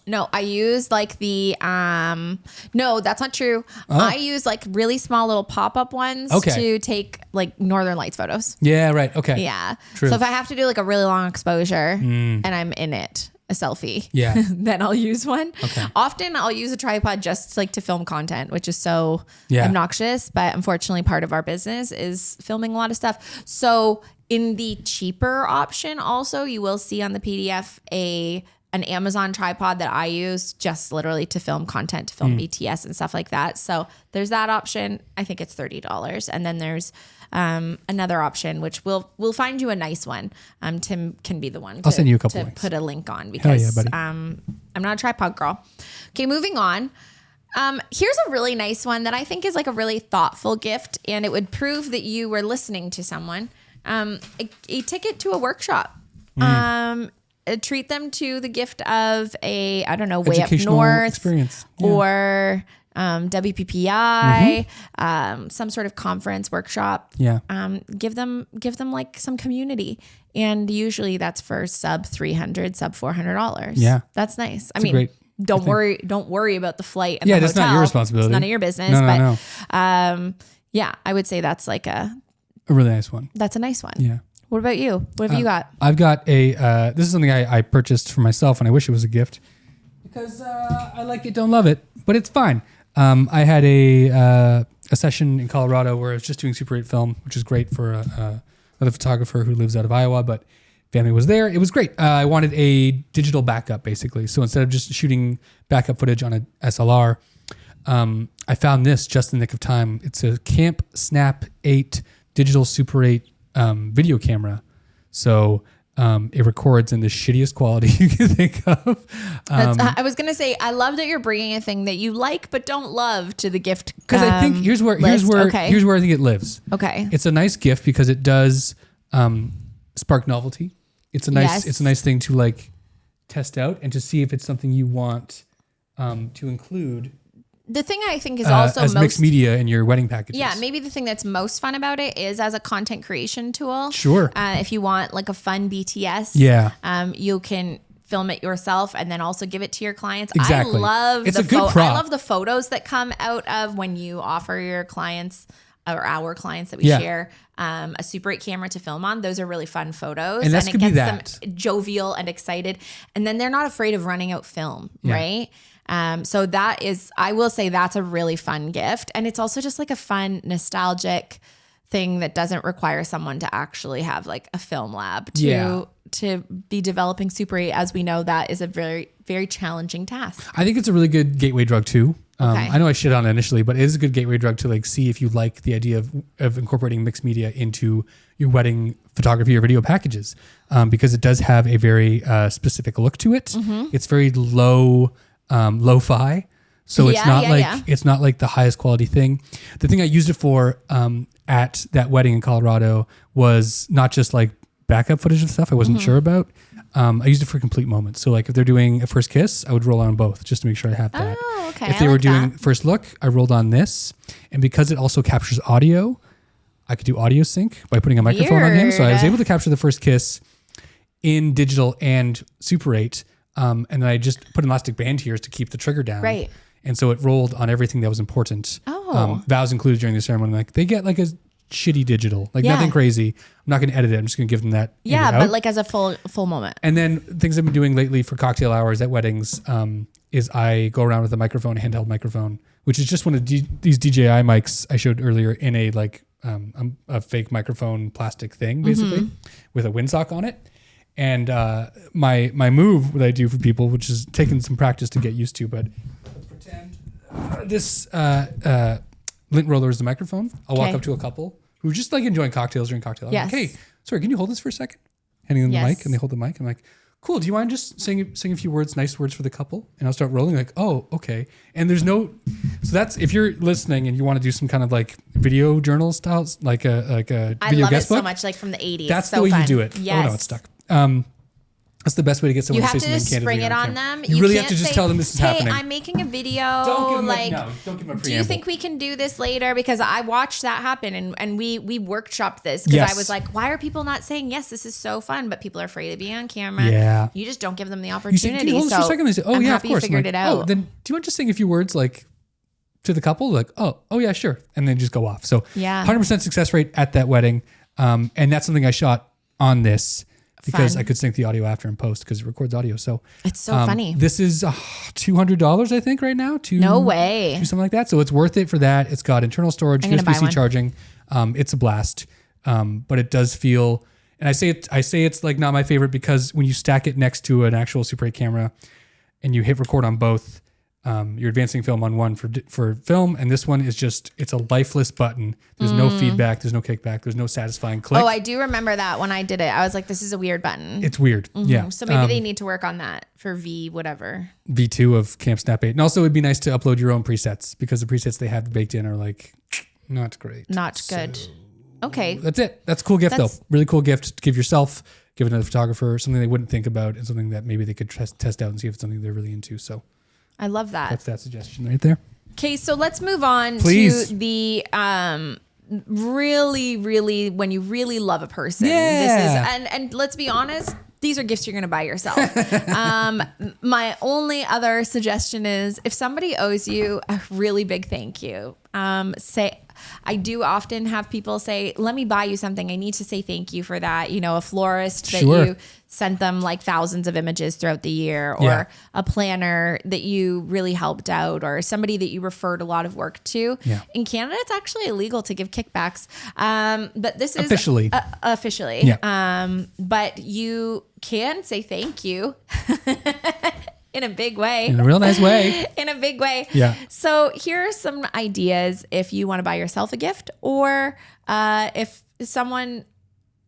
No, I use like the no, that's not true. I use like really small little pop-up ones to take like Northern Lights photos. Yeah, right. Okay. Yeah. True. So if I have to do like a really long exposure and I'm in it, a selfie, then I'll use one. Okay. Often I'll use a tripod just like to film content, which is so obnoxious, but unfortunately part of our business is filming a lot of stuff. So in the cheaper option also, you will see on the PDF an Amazon tripod that I use just literally to film content, to film BTS and stuff like that. So there's that option. I think it's $30. And then there's another option, which we'll find you a nice one. Tim can be the one I'll send you a couple links. Put a link on because I'm not a tripod girl. Okay, moving on. Here's a really nice one that I think is like a really thoughtful gift, and it would prove that you were listening to someone. A ticket to a workshop. Treat them to the gift of a, I don't know, Way Up North experience. Or WPPI, some sort of conference workshop. Yeah. Give them like some community. And usually that's for sub $300, sub $400. Yeah. That's nice. Don't worry about the flight and the hotel. That's not your responsibility. It's none of your business. No. I would say that's like a really nice one. That's a nice one. Yeah. What about you? What have you got? I've got this is something I purchased for myself, and I wish it was a gift because I like it, don't love it, but it's fine. I had a session in Colorado where I was just doing Super 8 film, which is great for another photographer who lives out of Iowa, but family was there. It was great. I wanted a digital backup, basically. So instead of just shooting backup footage on a SLR, I found this just in the nick of time. It's a Camp Snap 8 digital Super 8 video camera. So it records in the shittiest quality you can think of. I was gonna say, I love that you're bringing a thing that you like but don't love to the gift. Because I think here's where I think it lives. Okay, it's a nice gift because it does spark novelty. It's a nice thing to like test out and to see if it's something you want to include The thing I think is also as mixed media in your wedding packages. Yeah, maybe the thing that's most fun about it is as a content creation tool. Sure. If you want like a fun BTS, you can film it yourself and then also give it to your clients. Exactly. I love it's a good prop. I love the photos that come out of when you offer your clients or our clients that we share a Super 8 camera to film on. Those are really fun photos. And it gets them jovial and excited. And then they're not afraid of running out film, right? So that is, I will say that's a really fun gift. And it's also just like a fun, nostalgic thing that doesn't require someone to actually have like a film lab to be developing Super 8. As we know, that is a very, very challenging task. I think it's a really good gateway drug too. I know I shit on it initially, but it is a good gateway drug to like see if you like the idea of incorporating mixed media into your wedding photography or video packages, because it does have a very specific look to it. It's very lo-fi. So it's not like the highest quality thing. The thing I used it for at that wedding in Colorado was not just like backup footage of stuff I wasn't sure about. I used it for complete moments. So like if they're doing a first kiss, I would roll on both just to make sure I have that. Oh, okay. If they were doing first look, I rolled on this. And because it also captures audio, I could do audio sync by putting a microphone on him. So I was able to capture the first kiss in digital and Super 8. And then I just put an elastic band here to keep the trigger down. Right. And so it rolled on everything that was important. Vows included during the ceremony. Like they get like a shitty digital, like nothing crazy. I'm not going to edit it. I'm just going to give them that. Yeah, but like as a full moment. And then things I've been doing lately for cocktail hours at weddings is I go around with a microphone, a handheld microphone, which is just one of these DJI mics I showed earlier in a like a fake microphone plastic thing, basically, with a windsock on it. And my move that I do for people, which is taking some practice to get used to, but let's pretend this lint roller is the microphone. I'll walk up to a couple who just like enjoying cocktails during cocktail hour. Yes. Like, hey, sorry, can you hold this for a second? Handing them the mic, and they hold the mic. I'm like, cool. Do you mind just saying a few words, nice words for the couple? And I'll start rolling. Like, oh, okay. And there's no, so that's if you're listening and you want to do some kind of like video journal styles, like a video I love guest it so book, much, like from the 80s. That's so the way fun. you do it. Yes. Oh no, it's stuck. That's the best way to get someone You to have say to just something candidly spring it on camera. them. You really can't have to just say, tell them this is hey, happening. I'm making a video. Don't give them a preamble. Do you think we can do this later? Because I watched that happen and we workshopped this because I was like, why are people not saying yes? This is so fun, but people are afraid of being on camera. Yeah, you just don't give them the You opportunity. say, can you hold this for a second? They say, oh I'm yeah, happy of course. You figured it out. Oh, then do you mind just saying a few words like to the couple? Like, oh yeah, sure, and then just go off. So 100% success rate at that wedding, and that's something I shot on this. Because I could sync the audio after in post because it records audio. So it's so funny. This is $200, I think, right now. No way. Something like that. So it's worth it for that. It's got internal storage, USB-C charging. It's a blast. But it does feel, and I say it's like not my favorite because when you stack it next to an actual Super 8 camera and you hit record on both, you're advancing film on one for film, and this one is just, it's a lifeless button. There's no feedback, there's no kickback, there's no satisfying click. Oh, I do remember that when I did it. I was like, this is a weird button. It's weird. Yeah. So maybe they need to work on that for V2 of Camp Snap 8. And also it'd be nice to upload your own presets because the presets they have baked in are like not great. Not good. Okay. That's it. That's a cool gift though. Really cool gift to give yourself, give another photographer, something they wouldn't think about and something that maybe they could test out and see if it's something they're really into. So I love that. That's that suggestion right there. Okay, so let's move on to the really, really, when you really love a person. Yeah. This is, and let's be honest, these are gifts you're going to buy yourself. My only other suggestion is if somebody owes you a really big thank you, I do often have people say, let me buy you something. I need to say thank you for that. You know, a florist that you sent them like thousands of images throughout the year, or a planner that you really helped out, or somebody that you referred a lot of work to. Yeah. In Canada, it's actually illegal to give kickbacks. But this is officially. Yeah. But you can say thank you. In a big way. In a real nice way. In a big way. Yeah. So here are some ideas if you want to buy yourself a gift, or if someone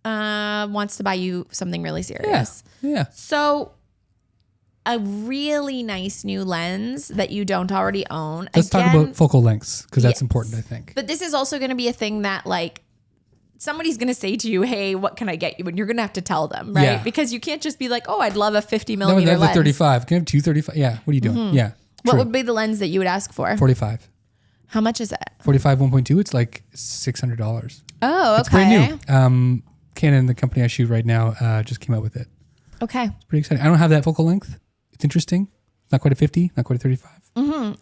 wants to buy you something really serious. Yeah. So a really nice new lens that you don't already own. Let's talk about focal lengths because that's important, I think. But this is also going to be a thing that like somebody's going to say to you, hey, what can I get you? And you're going to have to tell them, right? Yeah. Because you can't just be like, oh, I'd love a 50 millimeter lens. The 35. Can I have 235? Yeah. What are you doing? Yeah. What would be the lens that you would ask for? 45. How much is it? 45 1.2. It's like $600. Oh, okay. It's brand new. Canon, the company I shoot right now, just came out with it. Okay. It's pretty exciting. I don't have that focal length. It's interesting. Not quite a 50, not quite a 35.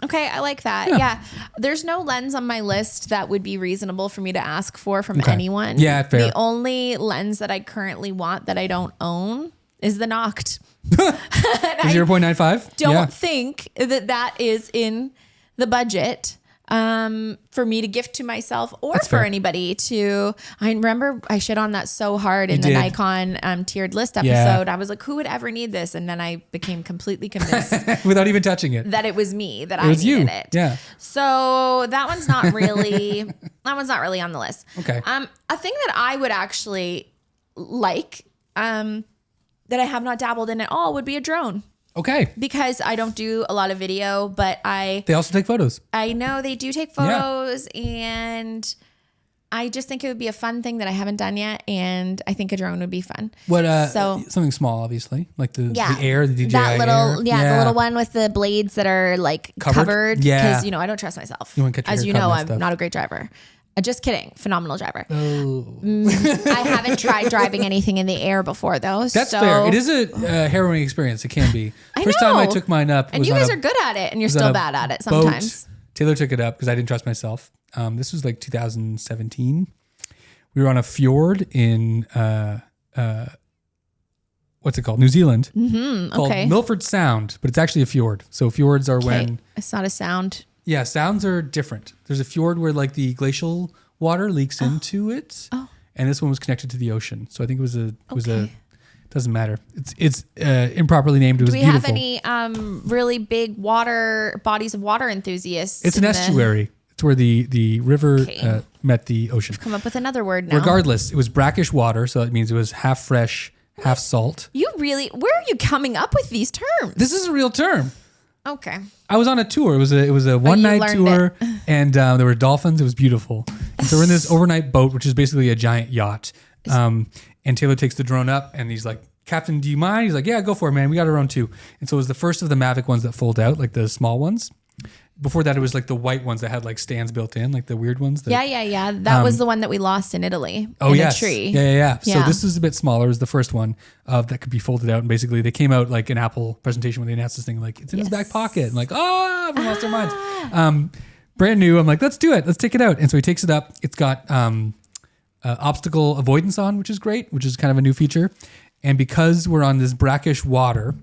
Okay, I like that. Yeah. There's no lens on my list that would be reasonable for me to ask for from anyone. Yeah, fair. The only lens that I currently want that I don't own is the Noct. 0.95? Don't think that is in the budget for me to gift to myself or That's for fair. anybody to. I remember I shit on that so hard in the did. Nikon tiered list episode. Yeah. I was like, who would ever need this? And then I became completely convinced Without even touching it. that it was me, that It I was needed you. it. Yeah. So that one's not really on the list. Okay. A thing that I would actually like, that I have not dabbled in at all would be a drone. Okay. Because I don't do a lot of video, but They also take photos. I know they do take photos, and I just think it would be a fun thing that I haven't done yet, and I think a drone would be fun. Something small, obviously, like the Air, the DJI that little, Air. the little one with the blades that are like covered. Yeah. Because I don't trust myself. You won't get your As hair you caught in know, that I'm stuff. not a great driver. Just kidding. Phenomenal driver. Oh. I haven't tried driving anything in the air before, though. That's fair. It is a harrowing experience. It can be. First time I took mine up, and you guys are good at it, and you're still bad at it sometimes. Taylor took it up because I didn't trust myself. This was like 2017. We were on a fjord in what's it called? New Zealand. Called Milford Sound, but it's actually a fjord. So fjords are when it's not a sound. Yeah, sounds are different. There's a fjord where like the glacial water leaks into it, and this one was connected to the ocean. So I think it was a doesn't matter. It's improperly named. It was beautiful. Do we have any really big bodies of water enthusiasts? It's an estuary. It's where the river met the ocean. Come up with another word now. Regardless, it was brackish water, so that means it was half fresh, half salt. Where are you coming up with these terms? This is a real term. Okay. I was on a tour. It was a one night tour, and there were dolphins. It was beautiful. And so we're in this overnight boat, which is basically a giant yacht. And Taylor takes the drone up, and he's like, "Captain, do you mind?" He's like, "Yeah, go for it, man. We got our own too." And so it was the first of the Mavic ones that fold out, like the small ones. Before that, it was like the white ones that had like stands built in, like the weird ones. Yeah. That was the one that we lost in Italy. Oh, in a tree. Yeah. So this is a bit smaller. It was the first one that could be folded out. And basically, they came out like an Apple presentation when they announced this thing, like it's in his back pocket. And like, everyone lost their minds. Brand new. I'm like, let's do it. Let's take it out. And so he takes it up. It's got obstacle avoidance on, which is great, which is kind of a new feature. And because we're on this brackish water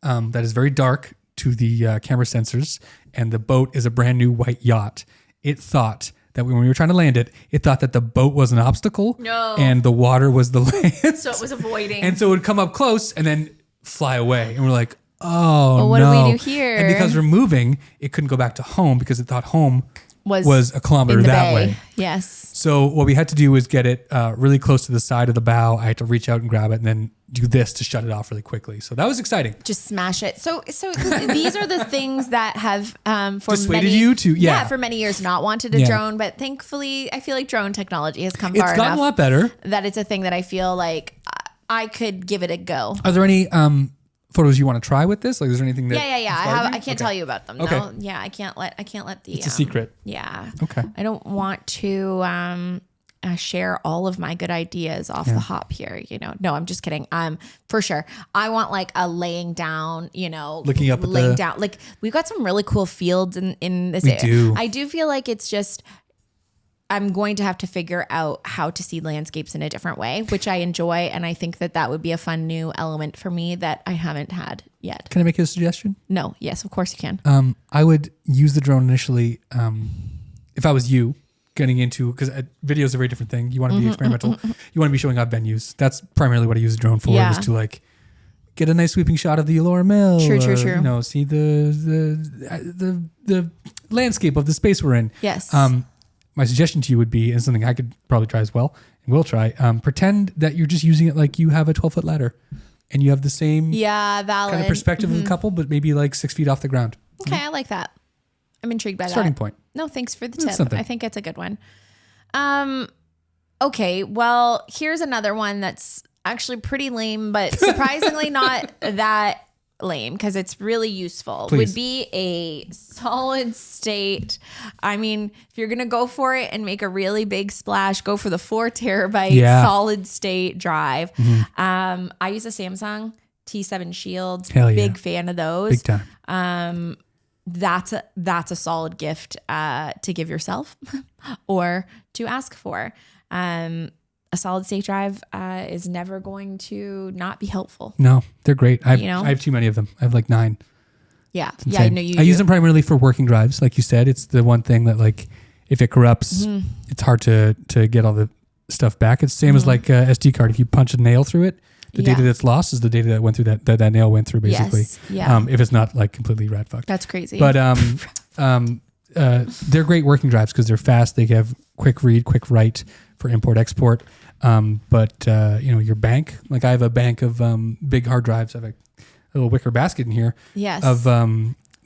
that is very dark to the camera sensors, and the boat is a brand new white yacht, it thought that when we were trying to land it, it thought that the boat was an obstacle and the water was the land. So it was avoiding. And so it would come up close and then fly away. And we're like, oh, well, what do we do here? And because we're moving, it couldn't go back to home because it thought home was a kilometer in the that bay. way. Yes. So what we had to do was get it really close to the side of the bow. I had to reach out and grab it and then do this to shut it off really quickly. So that was exciting. Just smash it. So these are the things that have dissuaded you to for many years not wanted a drone, but thankfully I feel like drone technology has come far enough. It's gotten a lot better. That it's a thing that I feel like I could give it a go. Are there any photos you want to try with this? Like, is there anything that? Yeah. I can't tell you about them. Okay. No. Yeah, I can't let the. It's a secret. Yeah. Okay. I don't want to share all of my good ideas off the hop here. No, I'm just kidding. For sure. I want like a laying down. Looking up at laying down. Like we've got some really cool fields in this area. Do. I do feel like it's just. I'm going to have to figure out how to see landscapes in a different way, which I enjoy. And I think that would be a fun new element for me that I haven't had yet. Can I make you a suggestion? No. Yes, of course you can. I would use the drone initially if I was you getting into, because video is a very different thing. You want to be experimental. You want to be showing off venues. That's primarily what I use the drone for, is to like get a nice sweeping shot of the Elora Mill. True. See the landscape of the space we're in. Yes. My suggestion to you would be, and something I could probably try as well, and will try, pretend that you're just using it like you have a 12-foot ladder and you have the same valid kind of perspective of the couple, but maybe like 6 feet off the ground. Okay, I like that. I'm intrigued by that. Starting point. No, thanks for the That's tip. something. I think it's a good one. Okay, well, here's another one that's actually pretty lame, but surprisingly not that lame because it's really useful. Please. Would be a solid state. I mean, if you're gonna go for it and make a really big splash, go for the 4 terabyte solid state drive. I use a Samsung T7 Shield. Hell yeah. Big fan of those. Big time. That's a solid gift to give yourself or to ask for. A solid state drive is never going to not be helpful. No, they're great. I have too many of them. I have like 9. Yeah. Yeah. No, you I use them primarily for working drives. Like you said, it's the one thing that like, if it corrupts, it's hard to get all the stuff back. It's the same as like a SD card. If you punch a nail through it, the data that's lost is the data that went through that nail went through basically. Yes. Yeah. If it's not like completely rat fucked. That's crazy. But they're great working drives because they're fast. They have quick read, quick write for import export. But your bank, like I have a bank of big hard drives. I have a little wicker basket in here. Yes. Of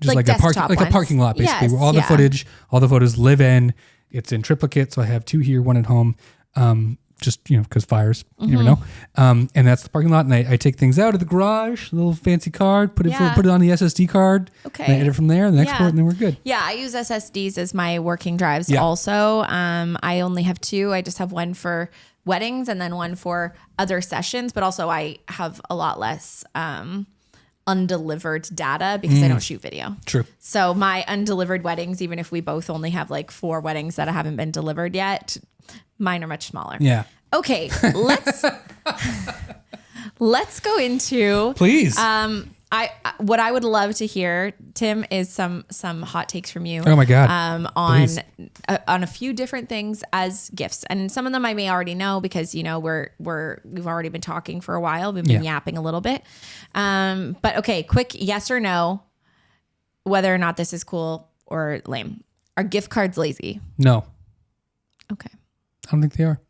just like a parking lot basically, yes, where all the footage, all the photos live in. It's in triplicate, so I have 2 here, 1 at home. Just because fires, you never know. And that's the parking lot. And I take things out of the garage, a little fancy card, put it on the SSD card. Okay. And I edit from there, and then export, and then we're good. Yeah, I use SSDs as my working drives also. I only have 2. I just have one for weddings and then one for other sessions. But also I have a lot less undelivered data because I don't shoot video. True. So my undelivered weddings, even if we both only have like 4 weddings that haven't been delivered yet, mine are much smaller. Yeah. Okay, let's go into Please. What I would love to hear, Tim, is some hot takes from you. Oh my God. On a few different things as gifts, and some of them I may already know because we've already been talking for a while. We've been yapping a little bit. But okay, quick yes or no, whether or not this is cool or lame. Are gift cards lazy? No. Okay. I don't think they are.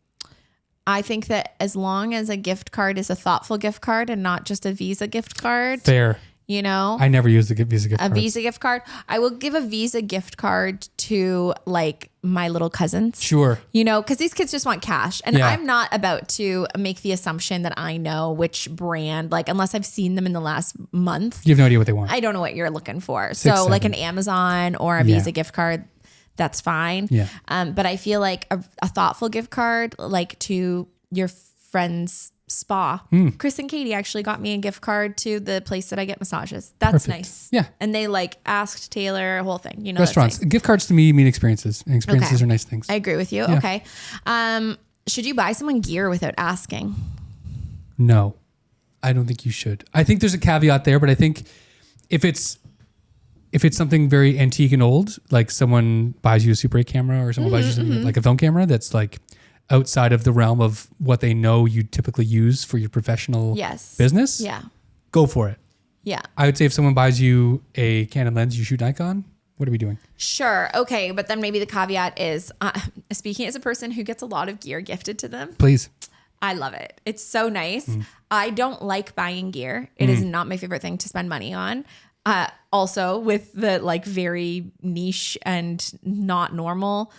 I think that as long as a gift card is a thoughtful gift card and not just a Visa gift card. Fair. I never used the Visa gift card. A Visa gift card. I will give a Visa gift card to like my little cousins. Sure. Because these kids just want cash. And I'm not about to make the assumption that I know which brand, like unless I've seen them in the last month. You have no idea what they want. I don't know what you're looking for. 6, so 7. like an Amazon or a Visa gift card, that's fine. Yeah. But I feel like a thoughtful gift card, like to your friend's spa. Chris and Katie actually got me a gift card to the place that I get massages. That's Perfect. nice. Yeah. And they like asked Taylor a whole thing. Restaurants. That's nice. Gift cards to me mean experiences. And experiences are nice things. I agree with you. Yeah. Okay. Should you buy someone gear without asking? No, I don't think you should. I think there's a caveat there, but I think if it's something very antique and old, like someone buys you a Super 8 camera or someone buys you something like a film camera that's like outside of the realm of what they know you typically use for your professional business, go for it. Yeah. I would say if someone buys you a Canon lens, you shoot Nikon. What are we doing? Sure. Okay. But then maybe the caveat is, speaking as a person who gets a lot of gear gifted to them. Please. I love it. It's so nice. I don't like buying gear. It is not my favorite thing to spend money on. Also with the like very niche and not normal,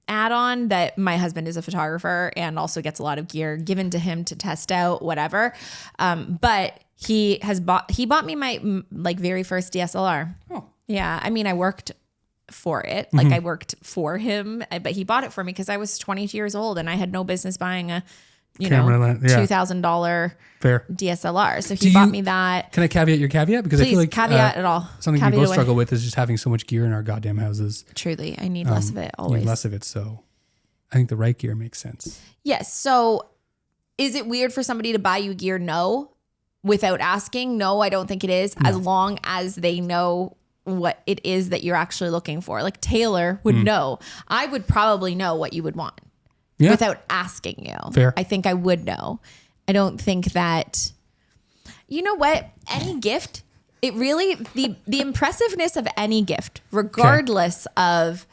add-on that my husband is a photographer and also gets a lot of gear given to him to test out whatever. But he bought me my like very first DSLR. Oh. Yeah. I mean, I worked for it. Like I worked for him, but he bought it for me because I was 22 years old and I had no business buying a, $2,000 fair DSLR. So he bought me that. Can I caveat your caveat? Because Please, I feel like caveat at all. Something caveat we both away. struggle with is just having so much gear in our goddamn houses. Truly, I need less of it always. Need less of it. So I think the right gear makes sense. Yes. So is it weird for somebody to buy you gear? No. Without asking? No, I don't think it is. No. As long as they know what it is that you're actually looking for. Like Taylor would know. I would probably know what you would want. Yeah. Without asking you. Fair. I think I would know. I don't think that, you know what? Any gift, it really, the impressiveness of any gift, regardless of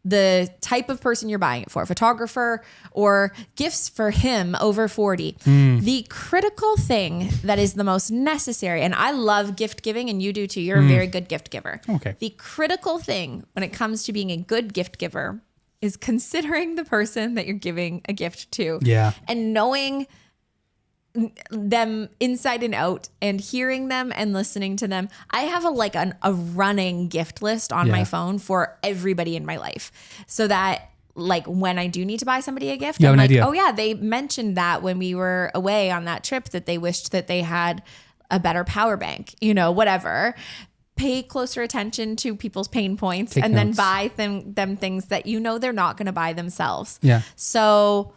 the type of person you're buying it for, photographer or gifts for him over 40. The critical thing that is the most necessary, and I love gift giving and you do too. You're a very good gift giver. Okay. The critical thing when it comes to being a good gift giver is considering the person that you're giving a gift to. Yeah. And knowing them inside and out and hearing them and listening to them. I have a running gift list on my phone for everybody in my life, so that like when I do need to buy somebody a gift, you have I'm an like, idea. oh yeah, they mentioned that when we were away on that trip that they wished that they had a better power bank, whatever. Pay closer attention to people's pain points. Take and notes. then buy them things that they're not going to buy themselves. Yeah. So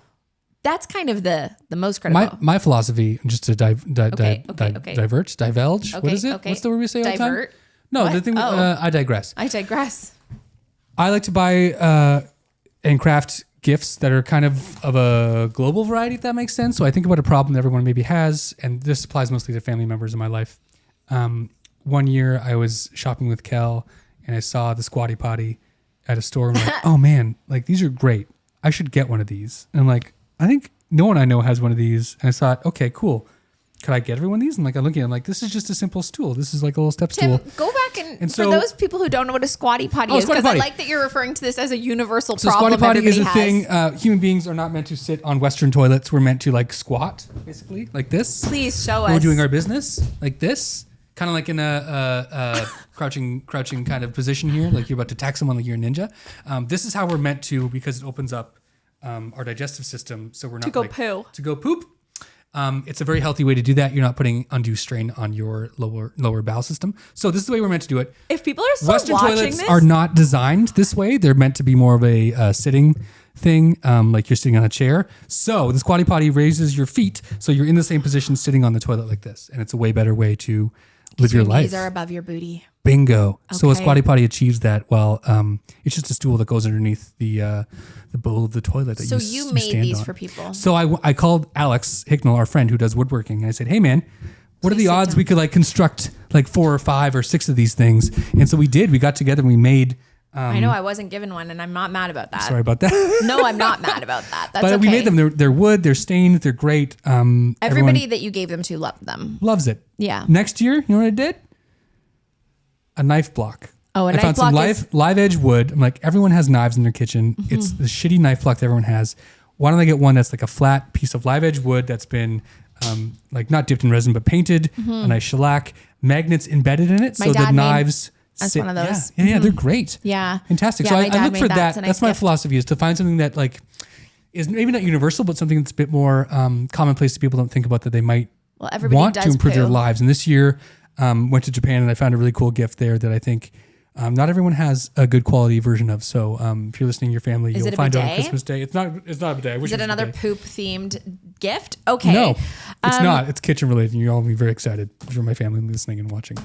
that's kind of the most critical. My philosophy, just to divulge. Okay, What is it? okay. What's the word we say all the time? Divert? No, What? the thing. Oh. I digress. I digress. I like to buy and craft gifts that are kind of a global variety, if that makes sense. So I think about a problem that everyone maybe has, and this applies mostly to family members in my life. One year I was shopping with Kel, and I saw the Squatty Potty at a store. I'm like, oh man, like these are great. I should get one of these. And I'm like, I think no one I know has one of these. And I thought, okay, cool. Could I get everyone these? And like, I'm looking at it, I'm like, this is just a simple stool. This is like a little step Tim, stool. go back and so- for those people who don't know what a squatty potty is, Squatty because I potty. like that you're referring to this as a universal So problem. Squatty Potty is a everybody thing. has. Human beings are not meant to sit on Western toilets. We're meant to like squat, basically, like this. Please show When us. we're doing our business, like this. Kind of like in a crouching kind of position here, like you're about to attack someone, like you're a ninja. This is how we're meant to, because it opens up our digestive system, so we're not go like, poo. To go poop. It's a very healthy way to do that. You're not putting undue strain on your lower bowel system. So this is the way we're meant to do it. If people are still Western watching toilets this, are not designed this way. They're meant to be more of a sitting thing, like you're sitting on a chair. So the Squatty Potty raises your feet, so you're in the same position sitting on the toilet like this, and it's a way better way to live your life. knees are above your booty. Bingo. So a Okay. Squatty Potty achieves that while it's just a stool that goes underneath the bowl of the toilet that So you you made stand these on. for people. So I called Alex Hicknell, our friend who does woodworking, and I said, hey man, what are Please the sit odds down. we could like construct like 4 or 5 or 6 of these things? And so we did. We got together and we made I know I wasn't given one, and I'm not mad about that. sorry about that. No, I'm not mad about that. That's but okay. we made them. They're wood, they're stained, they're great. Everybody Everyone that you gave them to loved them. loves it. Yeah. Next year, you know what I did? A knife block. Oh, a I knife found some block is- live edge wood. I'm like, everyone has knives in their kitchen. Mm-hmm. It's the shitty knife block that everyone has. Why don't I get one that's like a flat piece of live edge wood that's been like not dipped in resin but painted, a nice shellac, magnets embedded in it, Mm-hmm. My so the dad made knives us sit. one of those. Yeah, they're great. Yeah. Fantastic. Yeah, So my I dad look made for that. that. It's a nice That's my gift. philosophy, is to find something that like is maybe not universal, but something that's a bit more commonplace that people don't think about, that they might Well, everybody want does to improve their poo. lives. And this year, went to Japan and I found a really cool gift there that I think not everyone has a good quality version of. So if you're listening to your family, Is you'll it a find out on bidet? Christmas Day. It's not a bidet. I wish Is it was a another bidet. poop themed gift? Okay. No, it's not. It's kitchen related. And you'll all be very excited if you're my family listening and watching.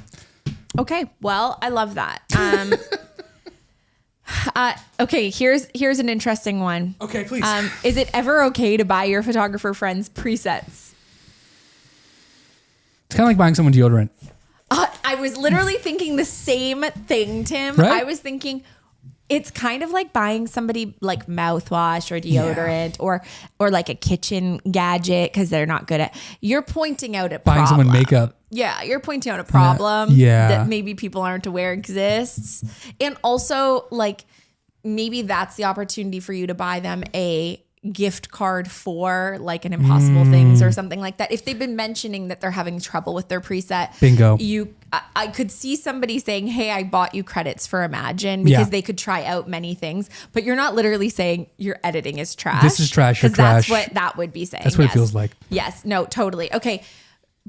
Okay. Well, I love that. Okay. Here's an interesting one. Okay, please. Is it ever okay to buy your photographer friends presets? It's kind of like buying someone deodorant. I was literally thinking the same thing, Tim. Right? I was thinking it's kind of like buying somebody like mouthwash or deodorant or like a kitchen gadget because they're not good at. You're pointing out a Buying problem. someone makeup. Yeah, you're pointing out a problem Yeah. that maybe people aren't aware exists. And also, like, maybe that's the opportunity for you to buy them a gift card for like an Impossible Things or something like that. If they've been mentioning that they're having trouble with their preset, Bingo. I could see somebody saying, hey, I bought you credits for Imagine, because Yeah. they could try out many things, but you're not literally saying your editing is trash. This is trash, you're 'Cause that's trash. what that would be saying. That's what it yes. feels like. Yes, no, totally. Okay.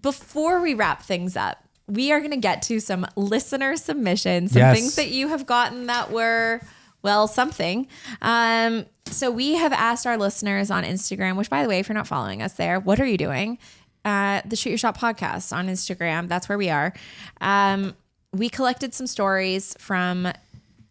Before we wrap things up, we are going to get to some listener submissions, some Yes. things that you have gotten that were, well, something. So we have asked our listeners on Instagram, which, by the way, if you're not following us there, what are you doing? The Shoot Your Shot podcast on Instagram. That's where we are. We collected some stories from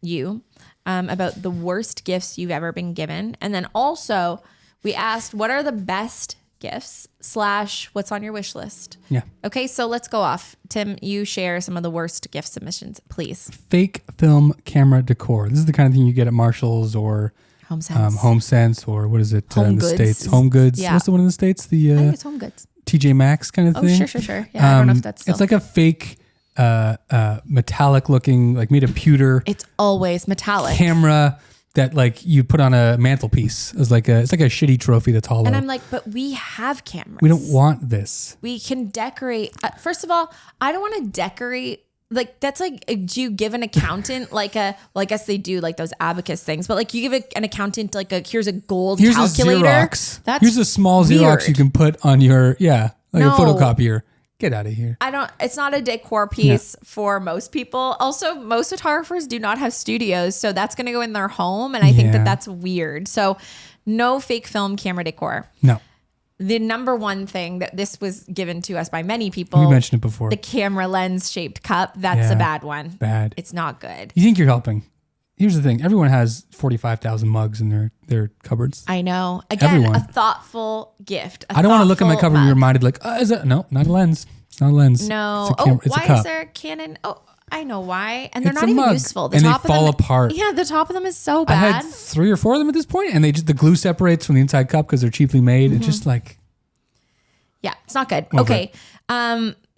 you about the worst gifts you've ever been given. And then also we asked, what are the best gifts / what's on your wish list? Yeah. Okay, so let's go off. Tim, you share some of the worst gift submissions, please. Fake film camera decor. This is the kind of thing you get at Marshall's or HomeSense. HomeSense, or what is it Home in the Goods. States? Home Goods. Yeah. What's the one in the States? I think The it's Home Goods. TJ Maxx kind of Oh, thing. sure. Yeah, I don't know if that's still. It's like a fake metallic looking, like made of pewter It's always metallic. camera that like you put on a mantelpiece. It's like a shitty trophy that's hollow. And I'm like, but we have cameras. We don't want this. We can decorate. First of all, I don't want to decorate. Like that's like, do you give an accountant like well, I guess they do like those abacus things, but like you give an accountant like here's a gold calculator. A Xerox. That's here's a small Xerox weird. you can put on your, like No. a photocopier. Get out of here. It's not a decor piece for most people. Also, most photographers do not have studios, so that's going to go in their home. And I think that that's weird. So no fake film camera decor. No. The number one thing that this was given to us by many people. We mentioned it before. The camera lens shaped cup. That's a bad one. Bad. It's not good. You think you're helping. Here's the thing. Everyone has 45,000 mugs in their cupboards. I know. Again, a thoughtful gift. I don't want to look at my cupboard and be reminded like, is that? No, not a lens. It's not a lens. No. It's why a cup. is there a Canon? Oh, I know why. And they're It's not a even mug. useful. And they fall apart. Yeah, the top of them is so I bad. had 3 or 4 of them at this point, and the glue separates from the inside cup because they're cheaply made. It's just like... Yeah, it's not good. Okay.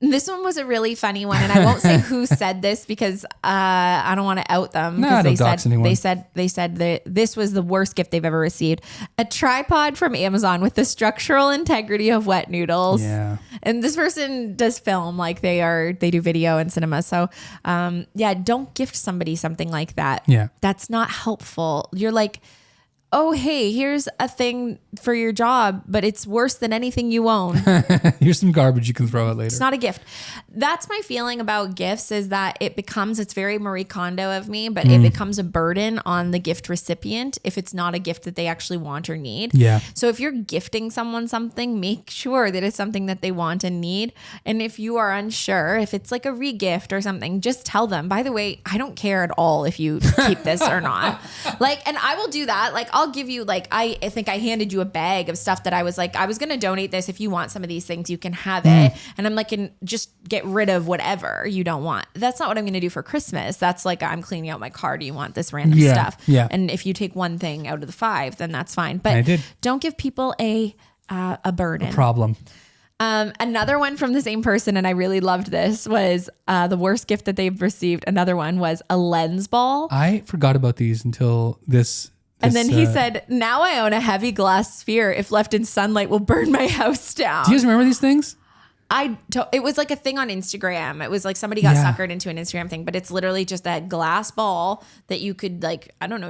This one was a really funny one, and I won't say who said this because I don't want to out them. Nah, don't dox anyone. They said that this was the worst gift they've ever received. A tripod from Amazon with the structural integrity of wet noodles. Yeah. And this person does film, like they do video and cinema. So don't gift somebody something like that. Yeah. That's not helpful. You're like, oh, hey, here's a thing for your job, but it's worse than anything you own. Here's some garbage you can throw out later. It's not a gift. That's my feeling about gifts is that it's very Marie Kondo of me, but it becomes a burden on the gift recipient if it's not a gift that they actually want or need. Yeah. So if you're gifting someone something, make sure that it's something that they want and need. And if you are unsure, if it's like a re-gift or something, just tell them, by the way, I don't care at all if you keep this or not. And I will do that. I'll give you I think I handed you a bag of stuff that I was like, I was going to donate this. If you want some of these things, you can have it. And I'm like, and just get rid of whatever you don't want. That's not what I'm going to do for Christmas. That's like, I'm cleaning out my car. Do you want this random stuff? Yeah. And if you take one thing out of the 5, then that's fine. But I did. Don't give people a burden. Problem. Another one from the same person, and I really loved this, was the worst gift that they've received. Another one was a lens ball. I forgot about these until this. And then he said, now I own a heavy glass sphere. If left in sunlight, will burn my house down. Do you guys remember these things? It was like a thing on Instagram. It was like somebody got suckered into an Instagram thing, but it's literally just that glass ball that you could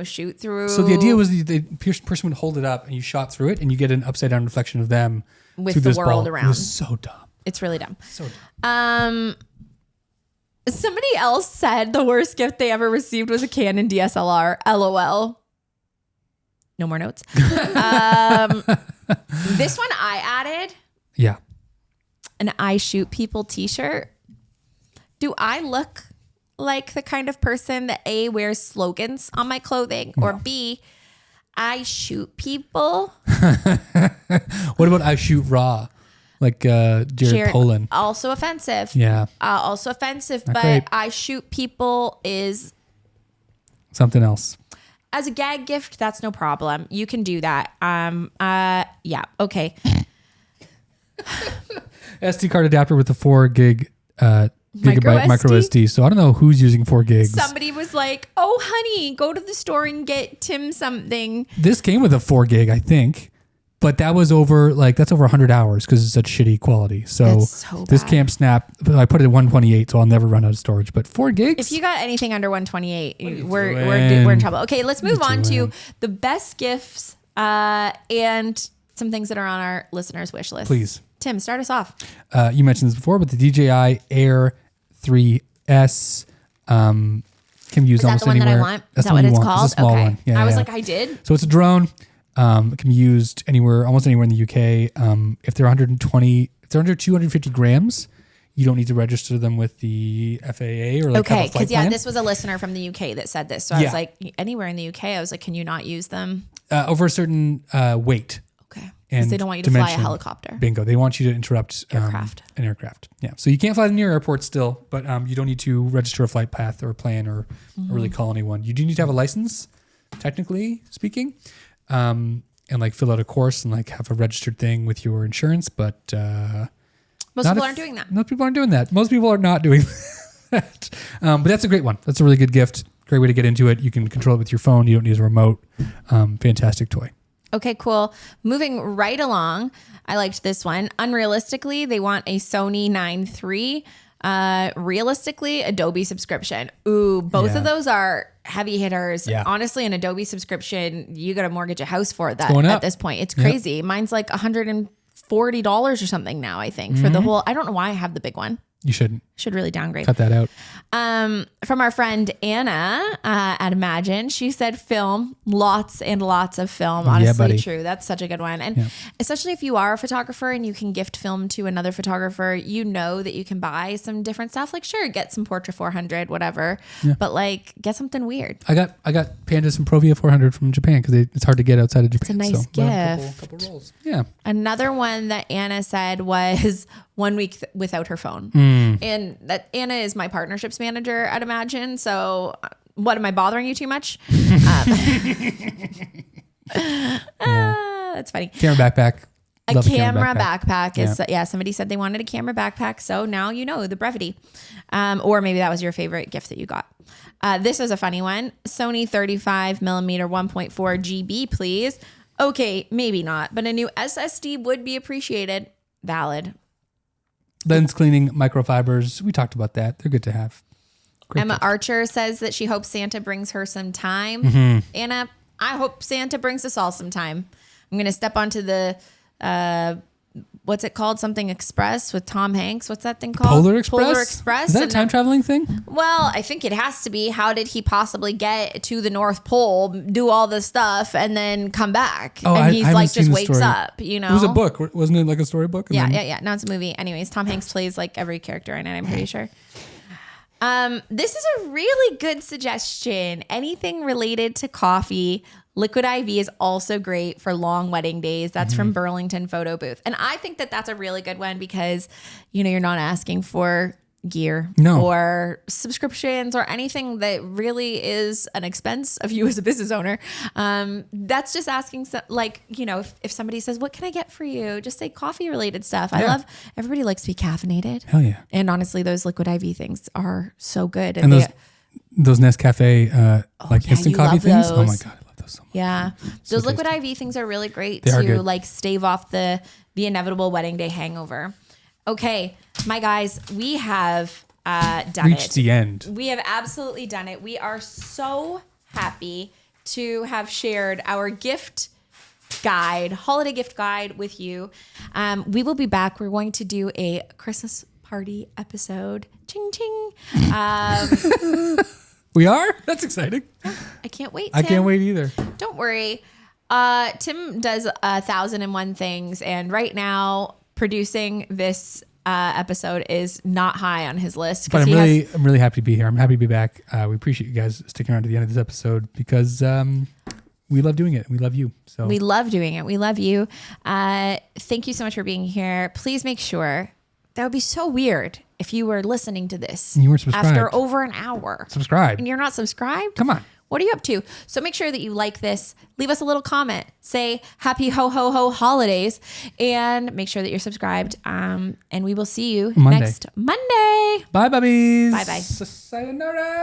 shoot through. So the idea was the person would hold it up and you shot through it and you get an upside down reflection of them with the world around. It was so dumb. It's really dumb. So dumb. Somebody else said the worst gift they ever received was a Canon DSLR. LOL. No more notes. This one I added. Yeah. An I Shoot People t-shirt. Do I look like the kind of person that A, wears slogans on my clothing, or B, I shoot people? What about I shoot raw? Like Jared Polin. Also offensive. Yeah. Also offensive, Not but great. I shoot people is... Something else. As a gag gift, that's no problem. You can do that. Yeah. Okay. SD card adapter with the 4 gig gigabyte micro SD? SD. So I don't know who's using 4 gigs. Somebody was like, oh, honey, go to the store and get Tim something. This came with a 4 gig, I think. But that was that's over 100 hours because it's such shitty quality. So, this bad. can't snap. I put it at 128, so I'll never run out of storage. But 4 gigs? If you got anything under 128, we're in trouble. Okay, let's move on to the best gifts and some things that are on our listeners' wish list. Please. Tim, start us off. You mentioned this before, but the DJI Air 3S can be used almost anywhere. Is that the one that I want? That's Is that what it's called? It's a small okay. one. Yeah, I was yeah. like, I did. So it's a drone. It can be used almost anywhere in the UK. If they're under 250 grams, you don't need to register them with the FAA or have a flight because plan. this was a listener from the UK that said this. So I was like, anywhere in the UK, I was like, can you not use them? Over a certain weight. Okay. And Because they don't want you to fly a helicopter. Bingo. They want you to interrupt an aircraft. Yeah. So you can't fly them near airports still, but you don't need to register a flight path or a plan or really call anyone. You do need to have a license, technically speaking. And fill out a course and have a registered thing with your insurance, but most people aren't doing that. Most people aren't doing that. Most people are not doing that. But that's a great one. That's a really good gift. Great way to get into it. You can control it with your phone. You don't need a remote. Fantastic toy. Okay, cool. Moving right along. I liked this one. Unrealistically, they want a Sony 9 III. Realistically, Adobe subscription. Ooh, both of those are heavy hitters. Yeah. Honestly, an Adobe subscription, you got to mortgage a house for that going up at this point. It's crazy. Mine's like $140 or something now, I think, for the whole. I don't know why I have the big one. You shouldn't. Should really downgrade. Cut that out. From our friend Anna at Imagine, she said film, lots and lots of film. Honestly, true. That's such a good one. And especially if you are a photographer and you can gift film to another photographer, you know that you can buy some different stuff. Like, sure, get some Portra 400, whatever. Yeah. But like, get something weird. I got Pandas and Provia 400 from Japan because it's hard to get outside of Japan. It's a nice gift. Couple rolls. Yeah. Another one that Anna said was 1 week without her phone. And that Anna is my partnerships manager at Imagine. So what, am I bothering you too much? That's funny. Camera backpack. A camera backpack is, somebody said they wanted a camera backpack. So now you know the brevity. Or maybe that was your favorite gift that you got. This is a funny one. Sony 35 millimeter 1.4 GB, please. Okay, maybe not, but a new SSD would be appreciated. Valid. Lens cleaning, microfibers. We talked about that. They're good to have. Great Emma gift. Archer says that she hopes Santa brings her some time. Anna, I hope Santa brings us all some time. I'm going to step onto the, what's it called? Something Express with Tom Hanks. What's that thing called? Polar Express? Polar Express. Is that a time traveling thing? Well, I think it has to be. How did he possibly get to the North Pole, do all this stuff, and then come back? Oh, and he's I like, seen just the wakes story. up, you know? It was a book. Wasn't it like a storybook? Yeah. Now it's a movie. Anyways, Tom Hanks plays like every character in it, I'm pretty sure. This is a really good suggestion. Anything related to coffee. Liquid IV is also great for long wedding days. That's from Burlington Photo Booth. And I think that that's a really good one because, you know, you're not asking for gear or subscriptions or anything that really is an expense of you as a business owner. That's just asking, if somebody says, what can I get for you? Just say coffee related stuff. Yeah. Everybody likes to be caffeinated. Hell yeah. And honestly, those Liquid IV things are so good. And those Nescafe, instant coffee things. Those. Oh my God. I love those so much. Yeah. So those Liquid tasty. IV things are really great They are to good. like stave off the inevitable wedding day hangover. Okay, my guys, we have done Reached the end. We have absolutely done it. We are so happy to have shared our gift guide, holiday gift guide with you. We will be back. We're going to do a Christmas party episode. Ching, ching. We are? That's exciting. I can't wait, Tim. I can't wait either. Don't worry. Tim does 1,001 things, and right now producing this episode is not high on his list. But I'm really happy to be here. I'm happy to be back. We appreciate you guys sticking around to the end of this episode because we love doing it. We love you. So we love doing it. We love you. Thank you so much for being here. Please make sure. That would be so weird if you were listening to this and you weren't subscribed after over an hour. Subscribe. And you're not subscribed? Come on. What are you up to? So make sure that you like this. Leave us a little comment. Say happy ho ho ho holidays. And make sure that you're subscribed. And we will see you next Monday. Bye, bubbies. Bye-bye. Sayonara.